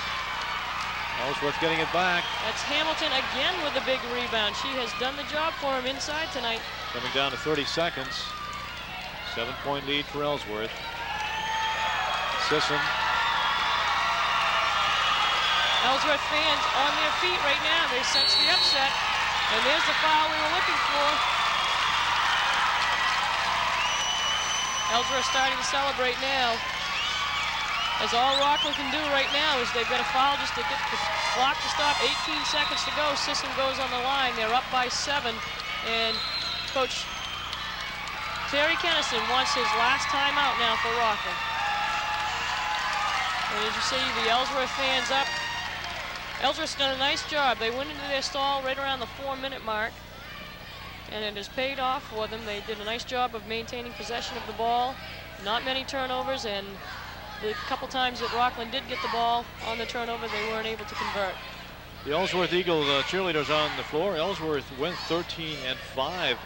Ellsworth getting it back. That's Hamilton again with a big rebound. She has done the job for him inside tonight. Coming down to 30 seconds. 7-point lead for Ellsworth. Sisson. Ellsworth fans on their feet right now. They sense the upset. And there's the foul we were looking for. Ellsworth starting to celebrate now. As all Rockland can do right now is they've got a foul just to get the clock to stop. 18 seconds to go. Sisson goes on the line. They're up by 7. And Coach Terry Kennison wants his last timeout now for Rockland. And as you see, the Ellsworth fans up. Ellsworth's done a nice job. They went into their stall right around the 4-minute mark. And it has paid off for them. They did a nice job of maintaining possession of the ball. Not many turnovers, and the couple times that Rockland did get the ball on the turnover, they weren't able to convert. The Ellsworth Eagles cheerleaders on the floor. Ellsworth went 13-5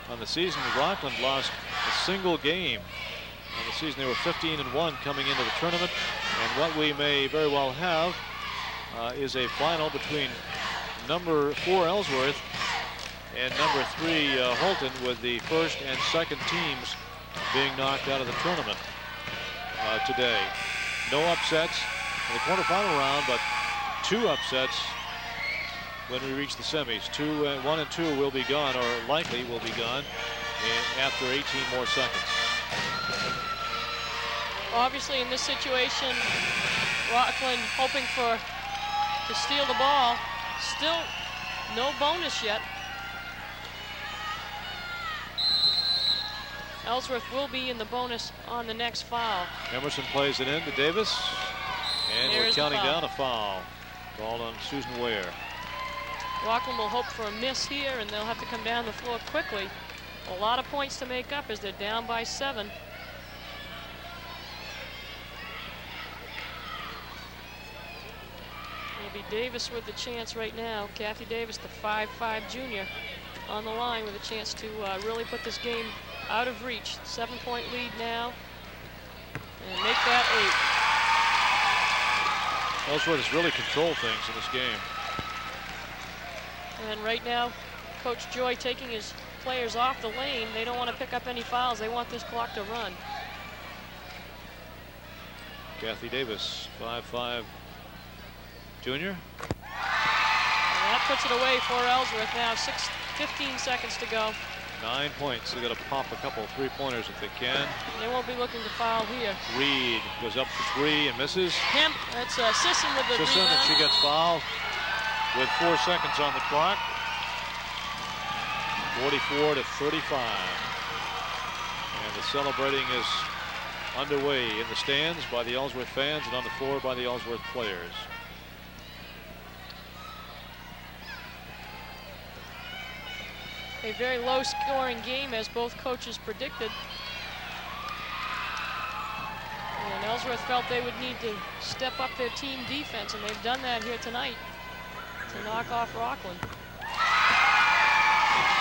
on the season. Rockland lost a single game on the season. They were 15-1 coming into the tournament. And what we may very well have is a final between number 4 Ellsworth and number 3 Holton, with the first and second teams being knocked out of the tournament today. No upsets in the quarterfinal round, but 2 upsets when we reach the semis. 1 and 2 will be gone, or likely will be gone, after 18 more seconds. Obviously, in this situation, Rockland hoping to steal the ball. Still no bonus yet. Ellsworth will be in the bonus on the next foul. Emerson plays it in to Davis, and we're counting down a foul called on Susan Ware. Rockland will hope for a miss here, and they'll have to come down the floor quickly. A lot of points to make up as they're down by 7. It'll be Davis with the chance right now. Kathy Davis, the 5'5" junior, on the line with a chance to really put this game out of reach. 7-point lead now, and make that 8. Ellsworth has really controlled things in this game. And right now, Coach Joy taking his players off the lane. They don't want to pick up any fouls. They want this clock to run. Kathy Davis, 5'5" junior. And that puts it away for Ellsworth now. 15 seconds to go. 9 points. They've got to pop a couple 3-pointers if they can. They won't be looking to foul here. Reed goes up for 3 and misses. That's Sisson with the Sisson, rebound. and she gets fouled with 4 seconds on the clock. 44-35. And the celebrating is underway in the stands by the Ellsworth fans and on the floor by the Ellsworth players. A very low-scoring game, as both coaches predicted. And Ellsworth felt they would need to step up their team defense, and they've done that here tonight to knock off Rockland.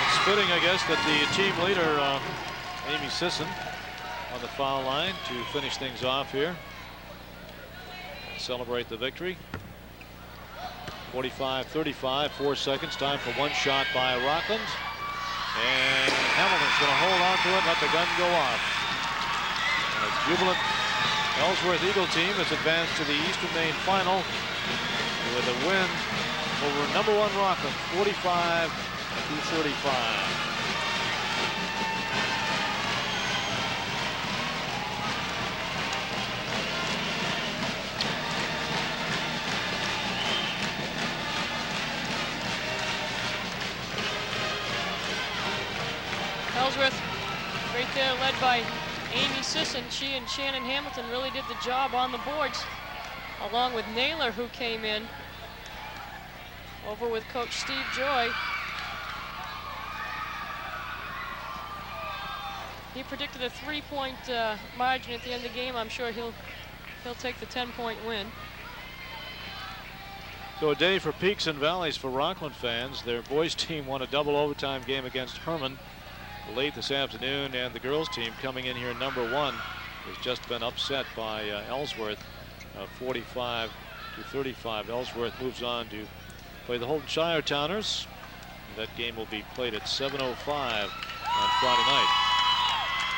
It's fitting, I guess, that the team leader, Amy Sisson, on the foul line to finish things off here and celebrate the victory. 45-35, 4 seconds, time for one shot by Rockland. And Hamilton's going to hold on to it, let the gun go off. And a jubilant Ellsworth Eagle team has advanced to the Eastern Maine Final with a win over #1 Rockland, 45-35. Ellsworth right there, led by Amy Sisson. She and Shannon Hamilton really did the job on the boards, along with Naylor, who came in over with Coach Steve Joy. He predicted a 3-point margin at the end of the game. I'm sure he'll take the 10-point win. So a day for peaks and valleys for Rockland fans. Their boys team won a double overtime game against Herman late this afternoon, and the girls team coming in here #1 has just been upset by Ellsworth, 45-35. Ellsworth moves on to play the Holton Shire Towners. That game will be played at 7:05 on Friday night.